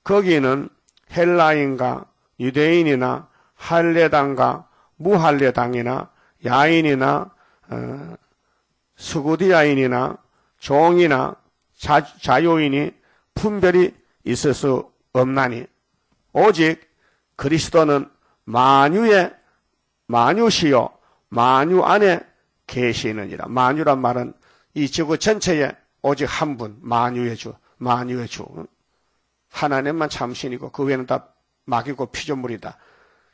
거기는 헬라인과 유대인이나 할례당과 무할례당이나 야인이나 스구디아인이나 종이나 자유인이 분별이 있을 수 없나니 오직 그리스도는 만유시요 만유 안에 계시느니라. 만유란 말은 이 지구 전체에 오직 한 분, 만유의 주. 하나님만 참신이고 그 외에는 다 막이고 피조물이다.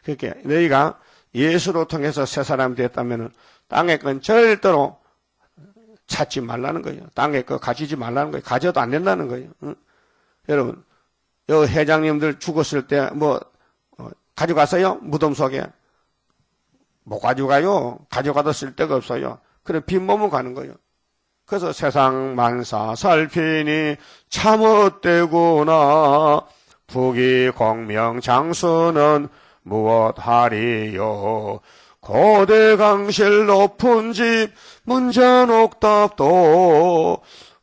그렇게 너희가 예수로 통해서 새 사람이 되었다면 땅의 건 절대로 찾지 말라는 거예요. 땅의 거 가지지 말라는 거예요. 가져도 안 된다는 거예요. 여러분, 여 회장님들 죽었을 때 가져갔어요? 무덤 속에. 못 가져가요. 가져가도 쓸데가 없어요. 그래 빈몸은 가는 거예요. 그래서 세상 만사 살피니 참헛되구나. 부귀 공명 장수는 무엇하리요. 고대 강실 높은 집 문전옥답도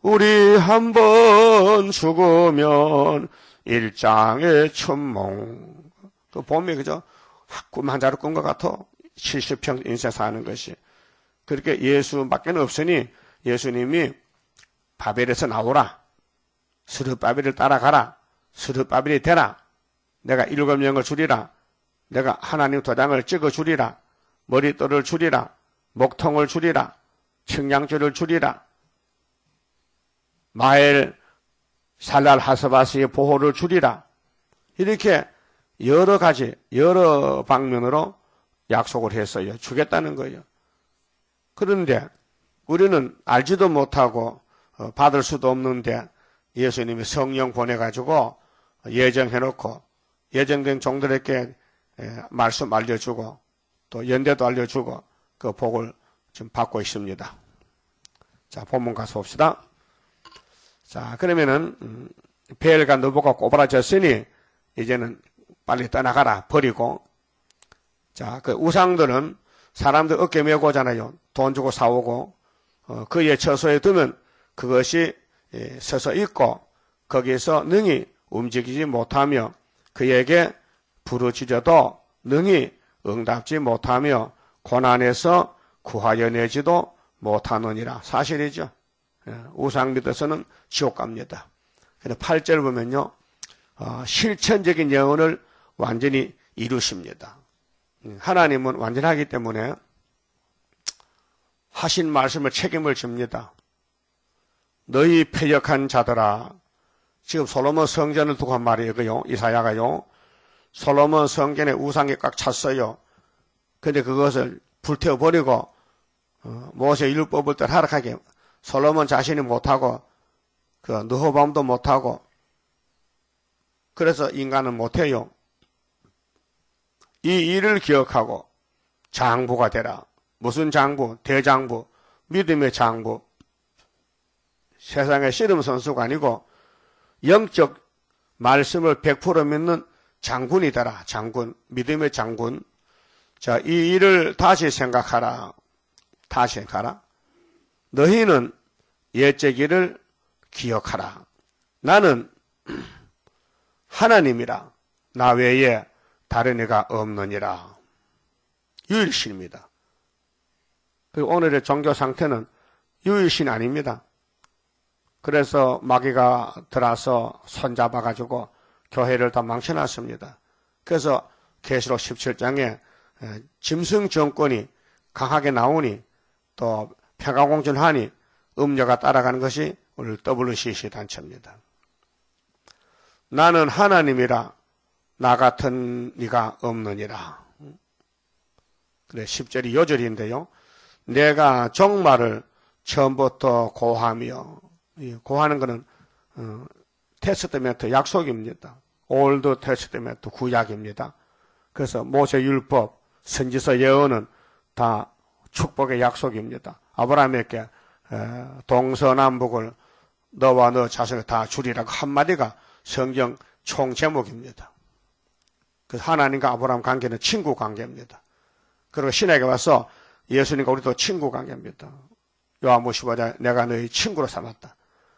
우리 한번 죽으면 일장의 춘몽. 그 봄에 그죠? 꿈 한 자루 꾼 것 같아. 70평 인생 사는 것이. 그렇게 예수밖에 없으니 예수님이 바벨에서 나오라. 스룹바벨을 따라가라. 스룹바벨이 되라. 내가 7명을 주리라. 내가 하나님 도장을 찍어 주리라. 머릿돌을 주리라. 목통을 주리라. 측량줄을 주리라. 마엘 살랄 하스바스의 보호를 주리라. 이렇게 여러 가지 여러 방면으로 약속을 했어요. 주겠다는 거예요. 그런데 우리는 알지도 못하고 받을 수도 없는데 예수님이 성령 보내가지고 예정해놓고 예정된 종들에게 말씀 알려주고 또 연대도 알려주고 그 복을 지금 받고 있습니다. 자, 본문 가서 봅시다. 자, 그러면은 베엘과 느보가 꼬부라졌으니 이제는 빨리 떠나가라 버리고. 자, 그 우상들은 사람들 어깨 메고 오잖아요. 돈 주고 사오고 그의 처소에 두면 그것이 서서 있고 거기에서 능히 움직이지 못하며 그에게 부르짖어도 능히 응답지 못하며 고난에서 구하여 내지도 못하느니라. 사실이죠. 우상 믿어서는 지옥 갑니다. 근데 8절 보면요. 실천적인 영혼을 완전히 이루십니다. 하나님은 완전하기 때문에 하신 말씀을 책임을 집니다. 너희 패역한 자들아. 지금 솔로몬 성전을 두고 한 말이에요. 이사야가요. 솔로몬 성전에 우상이 꽉 찼어요. 근데 그것을 불태워버리고 모세 율법을 따라 하락하게 솔로몬 자신이 못하고 그 느호밤도 못하고 그래서 인간은 못해요. 이 일을 기억하고 장부가 되라. 무슨 장부? 대장부, 믿음의 장부. 세상의 씨름 선수가 아니고 영적 말씀을 100% 믿는 장군이 되라. 장군, 믿음의 장군. 자, 이 일을 다시 생각하라. 다시 가라. 너희는 옛적 일을 기억하라. 나는 하나님이라. 나 외에 다른 이가 없느니라. 유일신입니다. 그리고 오늘의 종교 상태는 유일신 아닙니다. 그래서 마귀가 들어와서 손잡아가지고 교회를 다 망쳐놨습니다. 그래서 계시록 17장에 짐승 정권이 강하게 나오니 또 평화공존하니 음녀가 따라가는 것이 오늘 WCC 단체입니다. 나는 하나님이라. 나 같은 이가 없느니라. 그래 10절이 요절인데요. 내가 종말을 처음부터 고하며, 고하는 것은 테스트멘트 약속입니다. 올드 테스트멘트 구약입니다. 그래서 모세 율법, 선지서 예언은 다 축복의 약속입니다. 아브라함에게 동서남북을 너와 너 자손에 다 주리라고 한마디가 성경 총 제목입니다. 그 하나님과 아브라함 관계는 친구 관계입니다. 그리고 신에게 와서 예수님과 우리도 친구 관계입니다. 요한복음 15장 내가 너희 친구로 삼았다.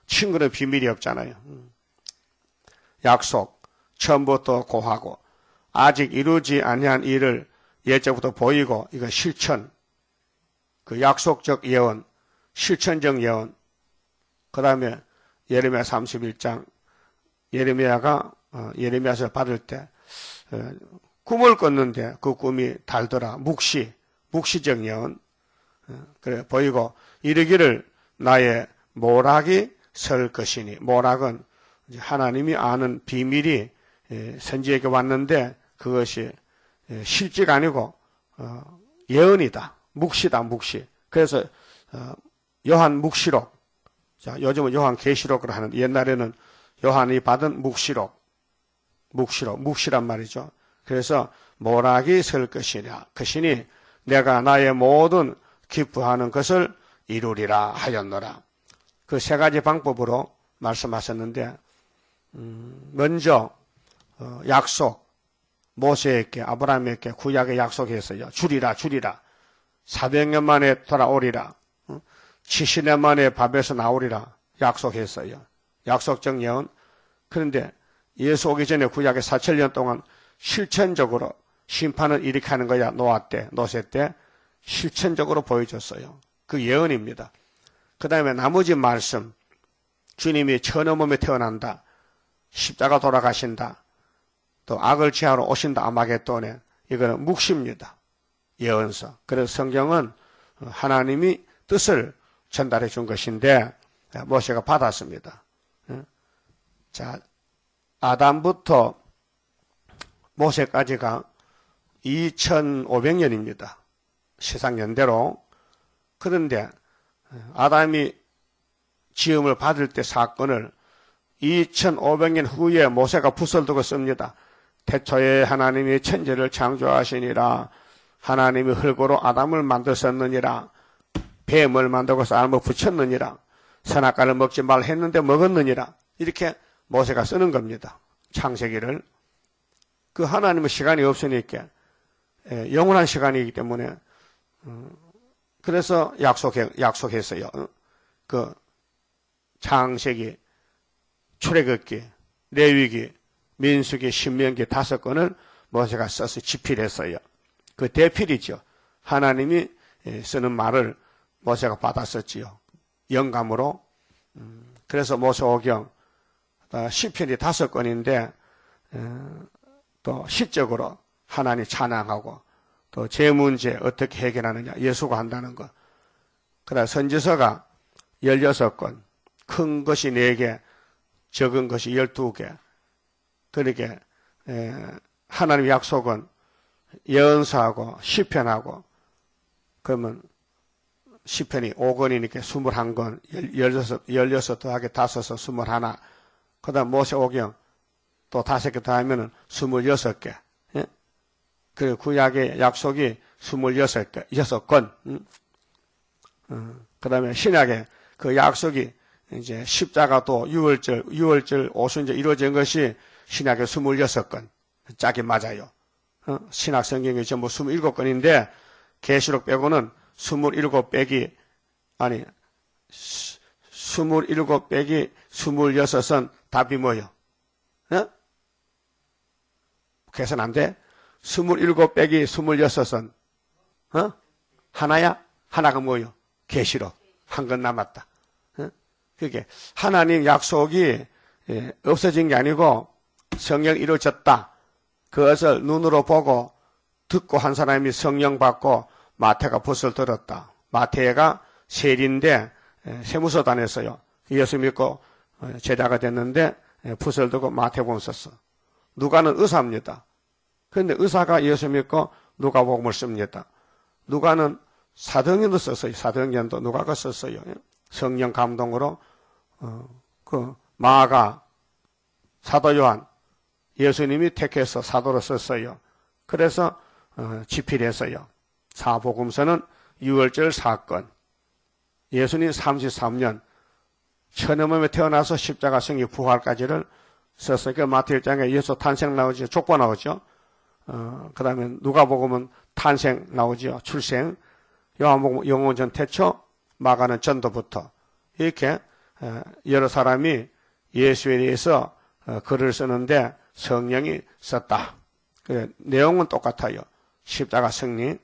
친구는 비밀이 없잖아요. 약속, 처음부터 고하고 아직 이루지 아니한 일을 예정부터 보이고 이건 실천, 그 약속적 예언, 실천적 예언. 그 다음에 예레미야 31장 예레미야서 받을 때 꿈을 꿨는데 그 꿈이 달더라. 묵시적 예언. 그래 보이고 이르기를 나의 모락이 설 것이니, 모락은 하나님이 아는 비밀이 선지에게 왔는데 그것이 실제가 아니고 예언이다. 묵시다. 그래서 요한 묵시록, 자 요즘은 요한 계시록으로 하는, 옛날에는 요한이 받은 묵시란 말이죠. 그래서 모락이 설 것이냐, 것이니 내가 나의 모든 기뻐하는 것을 이루리라 하였노라. 그 세 가지 방법으로 말씀하셨는데, 먼저 약속, 모세에게 아브라함에게 구약의 약속했어요. 주리라 400년 만에 돌아오리라, 70년 만에 밥에서 나오리라 약속했어요. 약속적 예언. 그런데 예수 오기 전에 구약의 4,000년 동안 실천적으로 심판을 일으키는 거야. 노세 때 실천적으로 보여줬어요. 그 예언입니다. 그 다음에 나머지 말씀, 주님이 천의 몸에 태어난다, 십자가 돌아가신다, 또 악을 제하러 오신다, 아마겟돈에, 이거는 묵시입니다. 예언서. 그래서 성경은 하나님이 뜻을 전달해 준 것인데 모세가 받았습니다. 자, 아담부터 모세까지가 2500년입니다. 시상연대로. 그런데 아담이 지음을 받을 때 사건을 2500년 후에 모세가 붓을 두고 씁니다. 태초에 하나님이 천지를 창조하시니라. 하나님이 흙으로 아담을 만드셨느니라. 뱀을 만들고 삶아 붙였느니라. 선악과를 먹지 말라 했는데 먹었느니라. 이렇게 모세가 쓰는 겁니다. 창세기를. 그 하나님의 시간이 없으니까 영원한 시간이기 때문에 그래서 약속했어요. 그 창세기, 출애굽기, 레위기, 민수기, 신명기 5권을 모세가 써서 집필했어요. 그 대필이죠. 하나님이 쓰는 말을 모세가 받았었지요. 영감으로. 그래서 모세오경 시편이 5권인데 또 시적으로 하나님 찬양하고 또 제 문제 어떻게 해결하느냐 예수가 한다는 것. 그다음 선지서가 16권, 큰 것이 4개, 적은 것이 12개. 그렇게 하나님의 약속은 예언서하고 시편하고, 그러면 시편이 5권이니까 21권, 16 더하기 5, 21. 그 다음 모세오경 또 5개 더하면은 26개. 예? 그 구약의 약속이 26개, 6권. 그 다음에 신약의 그 약속이 이제 십자가도 6월절, 오순절 이루어진 것이 신약의 26권. 짝이 맞아요. 신약 성경이 전부 27권인데, 계시록 빼고는 27 빼기, 아니, 27 빼기 26은 답이 뭐요? 계산 안 돼? 27 빼기 26은, 하나야? 하나가 뭐요? 계시록. 한 건 남았다. 그게 하나님 약속이 없어진 게 아니고 성령 이루어졌다. 그것을 눈으로 보고 듣고 한 사람이 성령 받고 마태가 붓을 들었다. 마태가 세리인데 세무서 다녔어요. 예수 믿고 제자가 됐는데 붓을 들고 마태복음 썼어. 누가는 의사입니다. 그런데 의사가 예수 믿고 누가복음을 씁니다. 누가는 사도행전도 썼어요. 사도행전도 누가가 썼어요. 성령 감동으로 그 마가 사도 요한 예수님이 택해서 사도로 썼어요. 그래서 집필했어요. 사복음서는 유월절 사건. 예수님 33년 천의 태어나서 십자가 승리 부활까지를 썼어요. 그 마태 1장에 예수 탄생 나오죠. 족보 나오죠. 그 다음에 누가복음은 탄생 나오죠. 출생. 요한복음 영원전 태초, 마가는 전도부터. 이렇게 여러 사람이 예수에 대해서 글을 쓰는데 성령이 썼다. 내용은 똑같아요. 십자가 승리.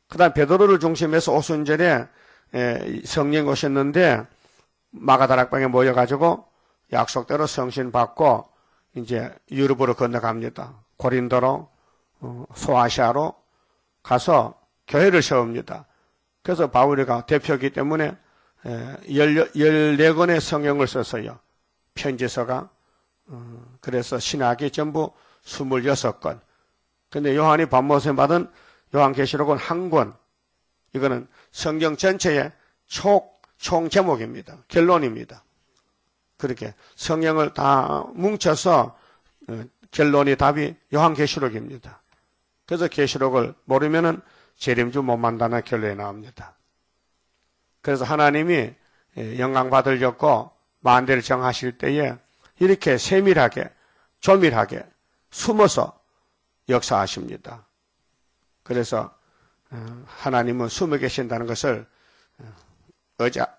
그 다음 베드로를 중심해서 오순절에 성령이 오셨는데 마가다락방에 모여가지고 약속대로 성신 받고 이제 유럽으로 건너갑니다. 고린도로 소아시아로 가서 교회를 세웁니다. 그래서 바울이가 대표이기 때문에 14권의 성경을 썼어요. 편지서가. 그래서 신학이 전부 26권. 근데 요한이 반모세 받은 요한계시록은 한 권. 이거는 성경 전체의 총 제목입니다. 결론입니다. 그렇게 성경을 다 뭉쳐서 결론이 답이 요한계시록입니다. 그래서 계시록을 모르면은 재림주 못 만다는 결론이 나옵니다. 그래서 하나님이 영광 받으려고 만대를 정하실 때에 이렇게 세밀하게 조밀하게 숨어서 역사하십니다. 그래서 하나님은 숨어 계신다는 것을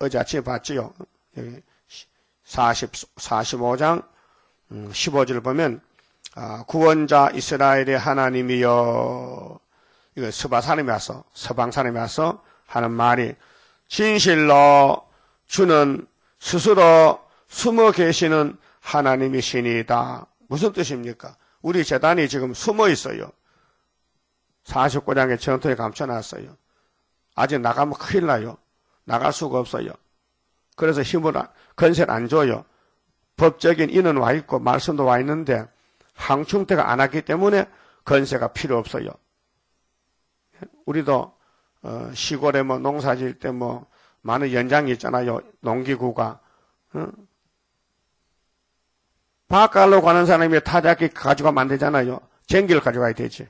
어제아침에 봤지요. 여기 45장 15절 보면 구원자 이스라엘의 하나님이여, 이거 서방 사람이 와서 하는 말이, 진실로 주는 스스로 숨어 계시는 하나님이시니이다. 무슨 뜻입니까? 우리 재단이 지금 숨어 있어요. 49장의 전통에 감춰놨어요. 아직 나가면 큰일 나요. 나갈 수가 없어요. 그래서 건세를 안 줘요. 법적인 인은 와 있고 말씀도 와 있는데 항충대가 안 왔기 때문에 건세가 필요 없어요. 우리도 시골에 농사 지을 때 많은 연장이 있잖아요. 농기구가. 바깥로 가는 사람이 타작기 가져가면 안 되잖아요. 쟁기를 가져가야 되지.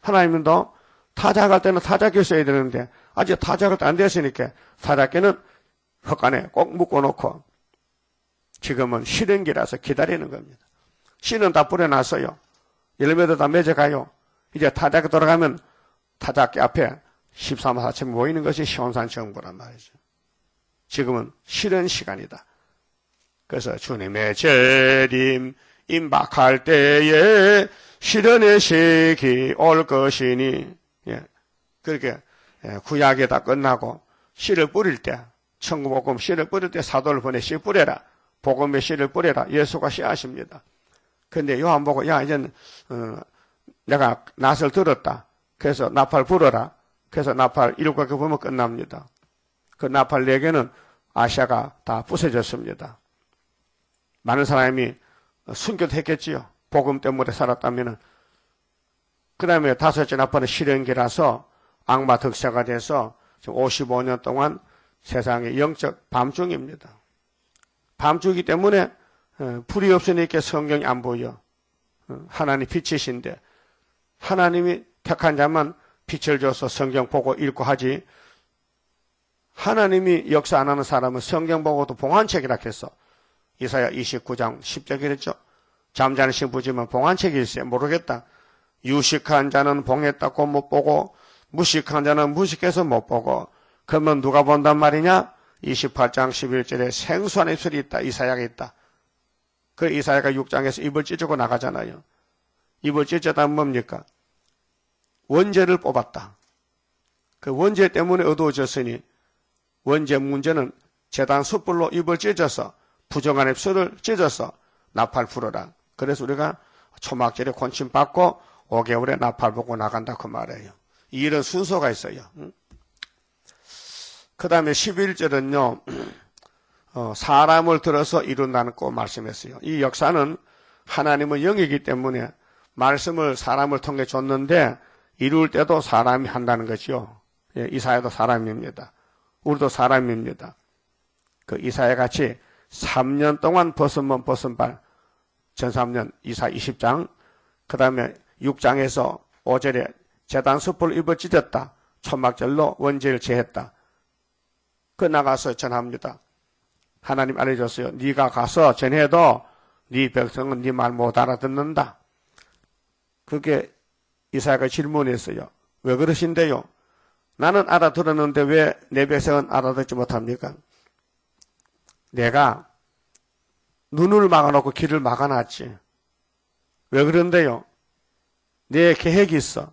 하나님도 타작할 때는 타작기 써야 되는데 아직 타작을 안 됐으니까 타작기는 헛간에 꼭 묶어놓고 지금은 실행기라서 기다리는 겁니다. 씨는 다 뿌려놨어요. 열매도 다 맺어가요. 이제 타작기 돌아가면 타작기 앞에 13만 4천 모이는 것이 시온산정부란 말이죠. 지금은 실현 시간이다. 그래서 주님의 재림 임박할 때에 실현의 시기 올 것이니, 그렇게 구약이 다 끝나고 씨를 뿌릴 때, 천국복음 씨를 뿌릴 때 사도를 보내 씨 뿌려라. 복음의 씨를 뿌려라. 예수가 씨앗입니다. 근데 요한 보고, 이젠 내가 낫을 들었다. 그래서 나팔 불어라. 그래서 나팔 7개 보면 끝납니다. 그 나팔 4개는 아시아가 다 부서졌습니다. 많은 사람이 순교도 했겠지요. 복음 때문에 살았다면은. 그 다음에 5째 나팔은 실현기라서 악마 득세가 돼서 지금 55년 동안 세상의 영적 밤중입니다. 밤중이기 때문에 불이 없으니까 성경이 안 보여. 하나님 빛이신데 하나님이 택한 자만 빛을 줘서 성경 보고 읽고 하지, 하나님이 역사 안 하는 사람은 성경 보고도 봉안책이라 했어. 이사야 29장 10절 그랬죠. 잠자는 신부지만 봉안책일세 모르겠다. 유식한 자는 봉했다고 못 보고 무식한 자는 무식해서 못 보고, 그러면 누가 본단 말이냐? 28장 11절에 생수한 입술이 있다. 이사야가 있다. 그 이사야가 6장에서 입을 찢고 나가잖아요. 입을 찢었다면 뭡니까? 원죄를 뽑았다. 그 원죄 때문에 어두워졌으니 원죄 문제는 제단 숯불로 입을 찢어서 부정한 입술을 찢어서 나팔 불어라. 그래서 우리가 초막절에 권침 받고 5개월에 나팔 보고 나간다 그 말이에요. 이런 순서가 있어요. 그 다음에 11절은요. 사람을 들어서 이룬다는 거 말씀했어요. 이 역사는 하나님은 영이기 때문에 말씀을 사람을 통해 줬는데 이룰 때도 사람이 한다는 것이요. 예, 이사야도 사람입니다. 우리도 사람입니다. 그 이사야 같이 3년 동안 벗으면 벗은 발, 전 3년 이사 20장, 그 다음에 6장에서 5절에 제단 수포를 입어 찢었다. 천막절로 원죄를 제했다. 그 나가서 전합니다. 하나님 알려줬어요. 네가 가서 전해도 네 백성은 네 말 못 알아듣는다. 그게 이사야가 질문했어요. 왜 그러신데요? 나는 알아들었는데 왜 내 백성은 알아듣지 못합니까? 내가 눈을 막아놓고 길을 막아놨지. 왜 그런데요? 내 계획이 있어.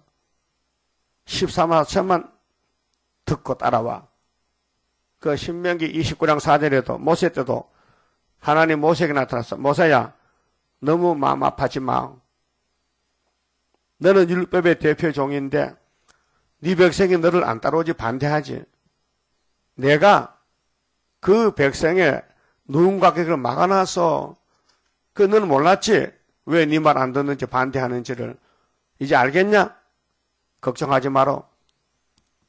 14만 4천만 듣고 따라와. 그 신명기 29장 4절에도 모세 때도 하나님 모세에게 나타났어. 모세야, 너무 마음 아파하지 마. 너는 율법의 대표 종인데 네 백성이 너를 안 따라오지 반대하지. 내가 그 백성의 누군가에게 그걸 막아놔서 그 너는 몰랐지? 왜 네 말 안 듣는지 반대하는지를. 이제 알겠냐? 걱정하지 마라.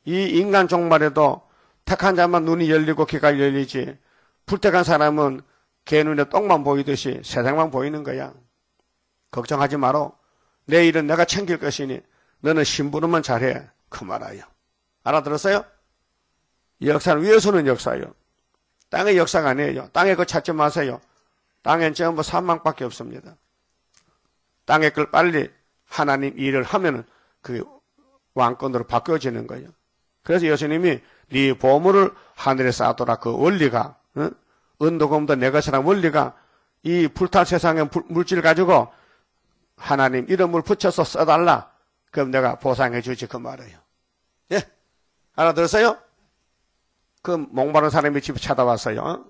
이 인간 종말에도 택한 자만 눈이 열리고 귀가 열리지 불택한 사람은 개 눈에 똥만 보이듯이 세상만 보이는 거야. 걱정하지 마라. 내 일은 내가 챙길 것이니 너는 심부름만 잘해. 그 말아요. 알아들었어요? 역사는 위에서는 역사예요. 땅의 역사가 아니에요. 땅에 거 찾지 마세요. 땅엔 전부 사망밖에 없습니다. 땅의 걸 빨리 하나님 일을 하면은 그 왕권으로 바뀌어지는 거예요. 그래서 예수님이 네 보물을 하늘에 쌓아둬라. 그 원리가, 은도금도 내 것이라는 원리가 이 불탈 세상의 물질 가지고 하나님 이름을 붙여서 써달라. 그럼 내가 보상해 주지. 그 말이에요. 예? 알아들었어요? 그 목마른 사람이 집에 찾아왔어요.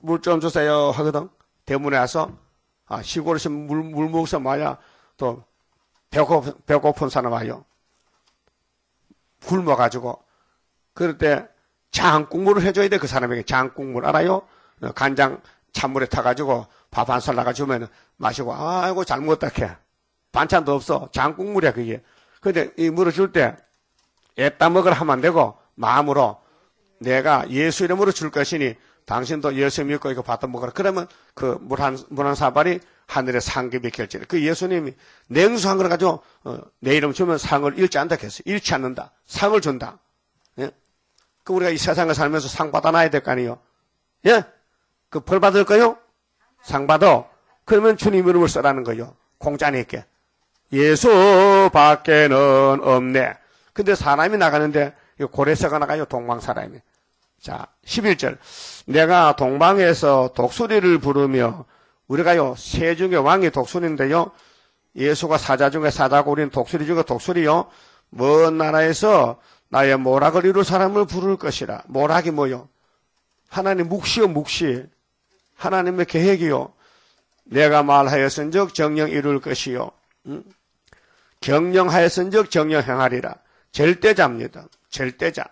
물 좀 주세요 하거든. 대문에 와서 시골에서 물 먹어서 마야 또 배고픈 사람 와요. 굶어가지고 그럴 때 장국물을 해줘야 돼. 그 사람에게 장국물 알아요? 간장 찬물에 타가지고 밥 한 살 나가주면 마시고 아이고 잘 먹었다 캐. 반찬도 없어. 장국물이야 그게. 근데 이 물을 줄 때 애따 먹으라 하면 안 되고 마음으로 내가 예수 이름으로 줄 것이니 당신도 예수 믿고 이거 받아 먹어라. 그러면 그 물 한 사발이 하늘의 상급이 결제를. 그 예수님이 냉수한 걸 가지고 내 이름 주면 상을 잃지 않다 했어요. 잃지 않는다. 상을 준다. 예? 그 우리가 이 세상을 살면서 상 받아놔야 될 거 아니에요. 예? 그 벌 받을 거요? 상 받아. 그러면 주님 이름을 써라는 거요. 공짜니 있게. 예수 밖에는 없네. 근데 사람이 나가는데 고래새가 나가요. 동방 사람이. 자, 11절. 내가 동방에서 독수리를 부르며 우리가요, 새 중에 왕이 독수리인데요. 예수가 사자 중에 사자고 우리는 독수리 중에 독수리요. 먼 나라에서 나의 모락을 이룰 사람을 부를 것이라. 모락이 뭐요? 하나님 묵시요, 묵시. 하나님의 계획이요. 내가 말하였은즉 정령 이룰 것이요. 경영하였은즉 정령 행하리라. 절대자입니다. 절대자.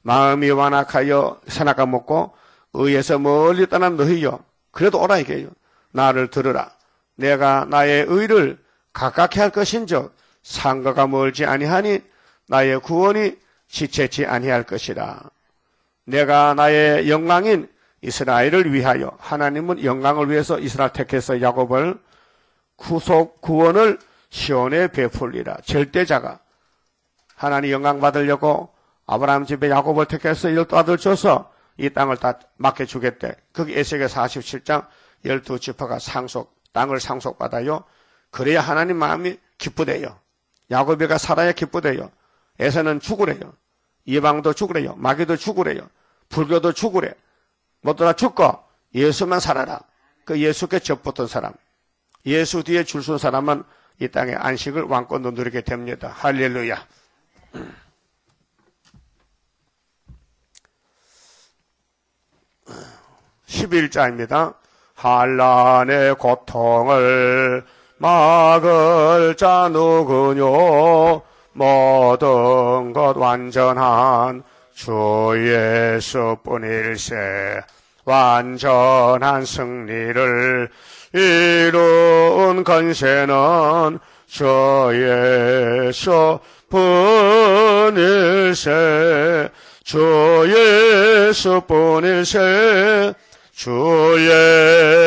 마음이 완악하여 산악가 먹고 의에서 멀리 떠난 너희요. 그래도 오라 이게요. 나를 들으라. 내가 나의 의를 가깝게 할 것인즉 상거가 멀지 아니하니 나의 구원이 지체치 아니할 것이라. 내가 나의 영광인 이스라엘을 위하여 하나님은 영광을 위해서 이스라엘 택해서 야곱을 구속 구원을 시온에 베풀리라. 절대자가 하나님 영광 받으려고 아브라함 집에 야곱을 택해서 12아들 줘서 이 땅을 다 맡겨주겠대. 거기 에스겔 47장 12지파가 땅을 상속받아요. 그래야 하나님 마음이 기쁘대요. 야곱이가 살아야 기쁘대요. 에서는 죽으래요. 이방도 죽으래요. 마귀도 죽으래요. 불교도 죽으래. 모두 다 죽고 예수만 살아라. 그 예수께 접붙은 사람. 예수 뒤에 줄 선 사람은 이 땅의 안식을 왕권도 누리게 됩니다. 할렐루야. 11자입니다. 한란의 고통을 막을 자 누구뇨? 모든 것 완전한 주 예수뿐일세. 완전한 승리를 이룬 건세는 주 예수 뿐일세. 주 예수뿐일세. 주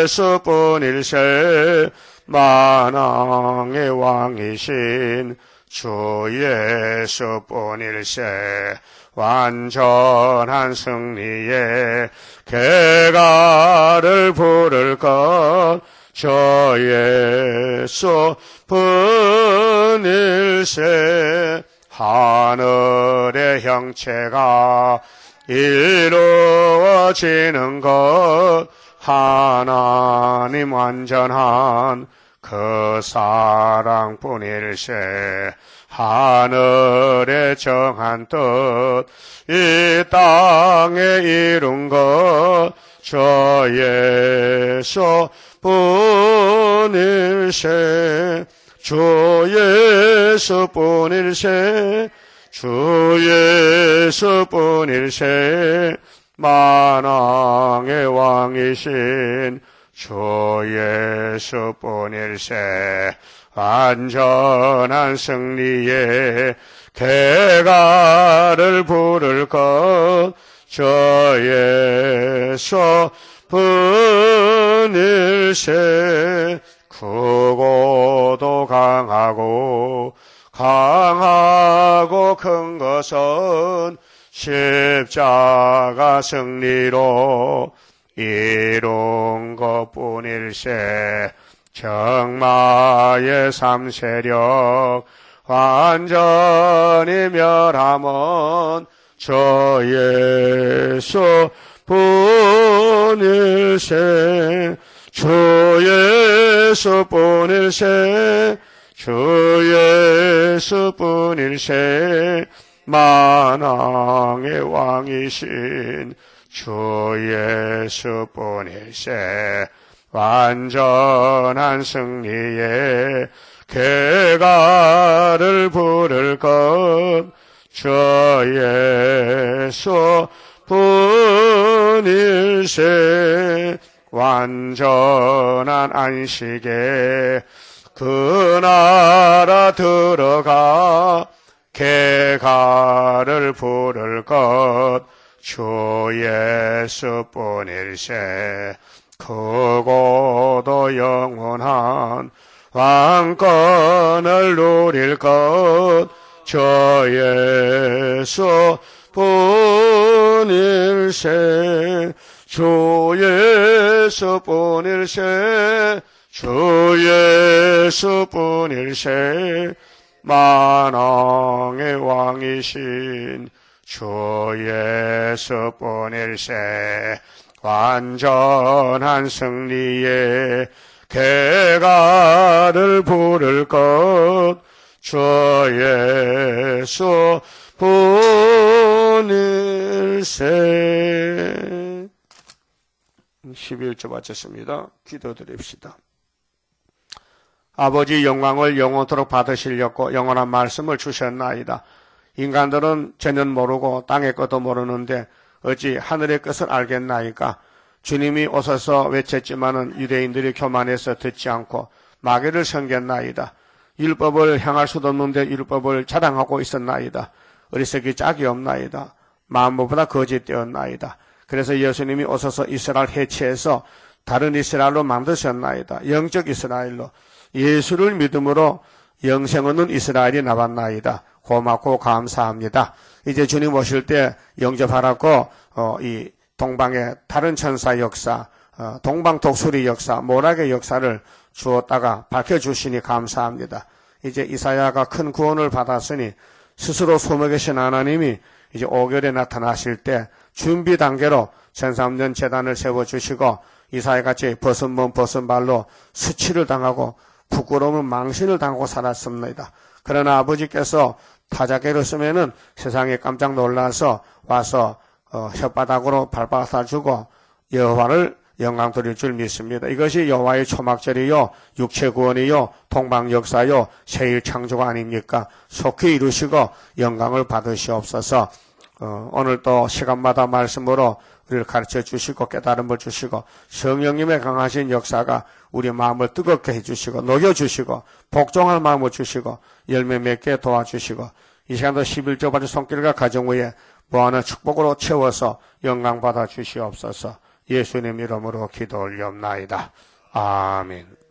예수뿐일세. 만왕의 왕이신 주 예수뿐일세. 완전한 승리의 개가를 부를 것 주 예수뿐일세. 하늘의 형체가 이루어지는 것 하나님 완전한 그 사랑뿐일세. 하늘의 정한 뜻 이 땅에 이룬 것 주 예수뿐일세. 주 예수뿐일세. 주 예수뿐일세. 만왕의 왕이신 주 예수뿐일세. 완전한 승리의 개가를 부를 것 주 예수뿐일세. 크고도 강하고 큰 것은 십자가 승리로 이룬 것뿐일세. 정마의 삼세력 완전히 멸함은 주 예수뿐일세. 주 예수뿐일세. 주 예수뿐일세. 만왕의 왕이신 주 예수뿐일세. 완전한 승리의 개가를 부를 것 주 예수뿐일세. 완전한 안식에 그 나라 들어가 개가를 부를 것 주 예수뿐일세. 크고도 영원한 왕권을 누릴 것 주 예수뿐일세. 주 예수뿐일세. 주 예수뿐일세. 만왕의 왕이신 주 예수뿐일세. 완전한 승리의 개가를 부를 것 주 예수뿐일세. 11조 마쳤습니다. 기도드립시다. 아버지 영광을 영원토록 받으시려고 영원한 말씀을 주셨나이다. 인간들은 죄는 모르고 땅의 것도 모르는데 어찌 하늘의 것을 알겠나이까. 주님이 오셔서 외쳤지만은 유대인들이 교만해서 듣지 않고 마귀를 섬겼나이다. 율법을 향할 수도 없는데 율법을 자랑하고 있었나이다. 어리석이 짝이 없나이다. 마음보다 거짓되었나이다. 그래서 예수님이 오셔서 이스라엘 해체해서 다른 이스라엘로 만드셨나이다. 영적 이스라엘로. 예수를 믿음으로 영생 얻는 이스라엘이 나왔나이다. 고맙고 감사합니다. 이제 주님 오실 때 영접하라고 이 동방의 다른 천사 역사, 동방 독수리 역사, 모락의 역사를 주었다가 밝혀주시니 감사합니다. 이제 이사야가 큰 구원을 받았으니 스스로 숨어 계신 하나님이 이제 5개월에 나타나실 때 준비 단계로 1003년 제단을 세워주시고 이사야같이 벗은 몸 벗은 발로 수치를 당하고 부끄러움을 망신을 당하고 살았습니다. 그러나 아버지께서 타작계를 쓰면은 세상에 깜짝 놀라서 와서 혓바닥으로 발바닥 주고 여호와를 영광 돌릴 줄 믿습니다. 이것이 여호와의 초막절이요 육체 구원이요 동방 역사요 새일 창조가 아닙니까? 속히 이루시고 영광을 받으시옵소서. 오늘 또 시간마다 말씀으로 우리를 가르쳐 주시고 깨달음을 주시고 성령님의 강하신 역사가 우리 마음을 뜨겁게 해주시고 녹여주시고 복종할 마음을 주시고 열매 맺게 도와주시고 이 시간도 11조 받은 손길과 가정 위에 무한한 축복으로 채워서 영광 받아 주시옵소서. 예수님 이름으로 기도 올리옵나이다. 아멘.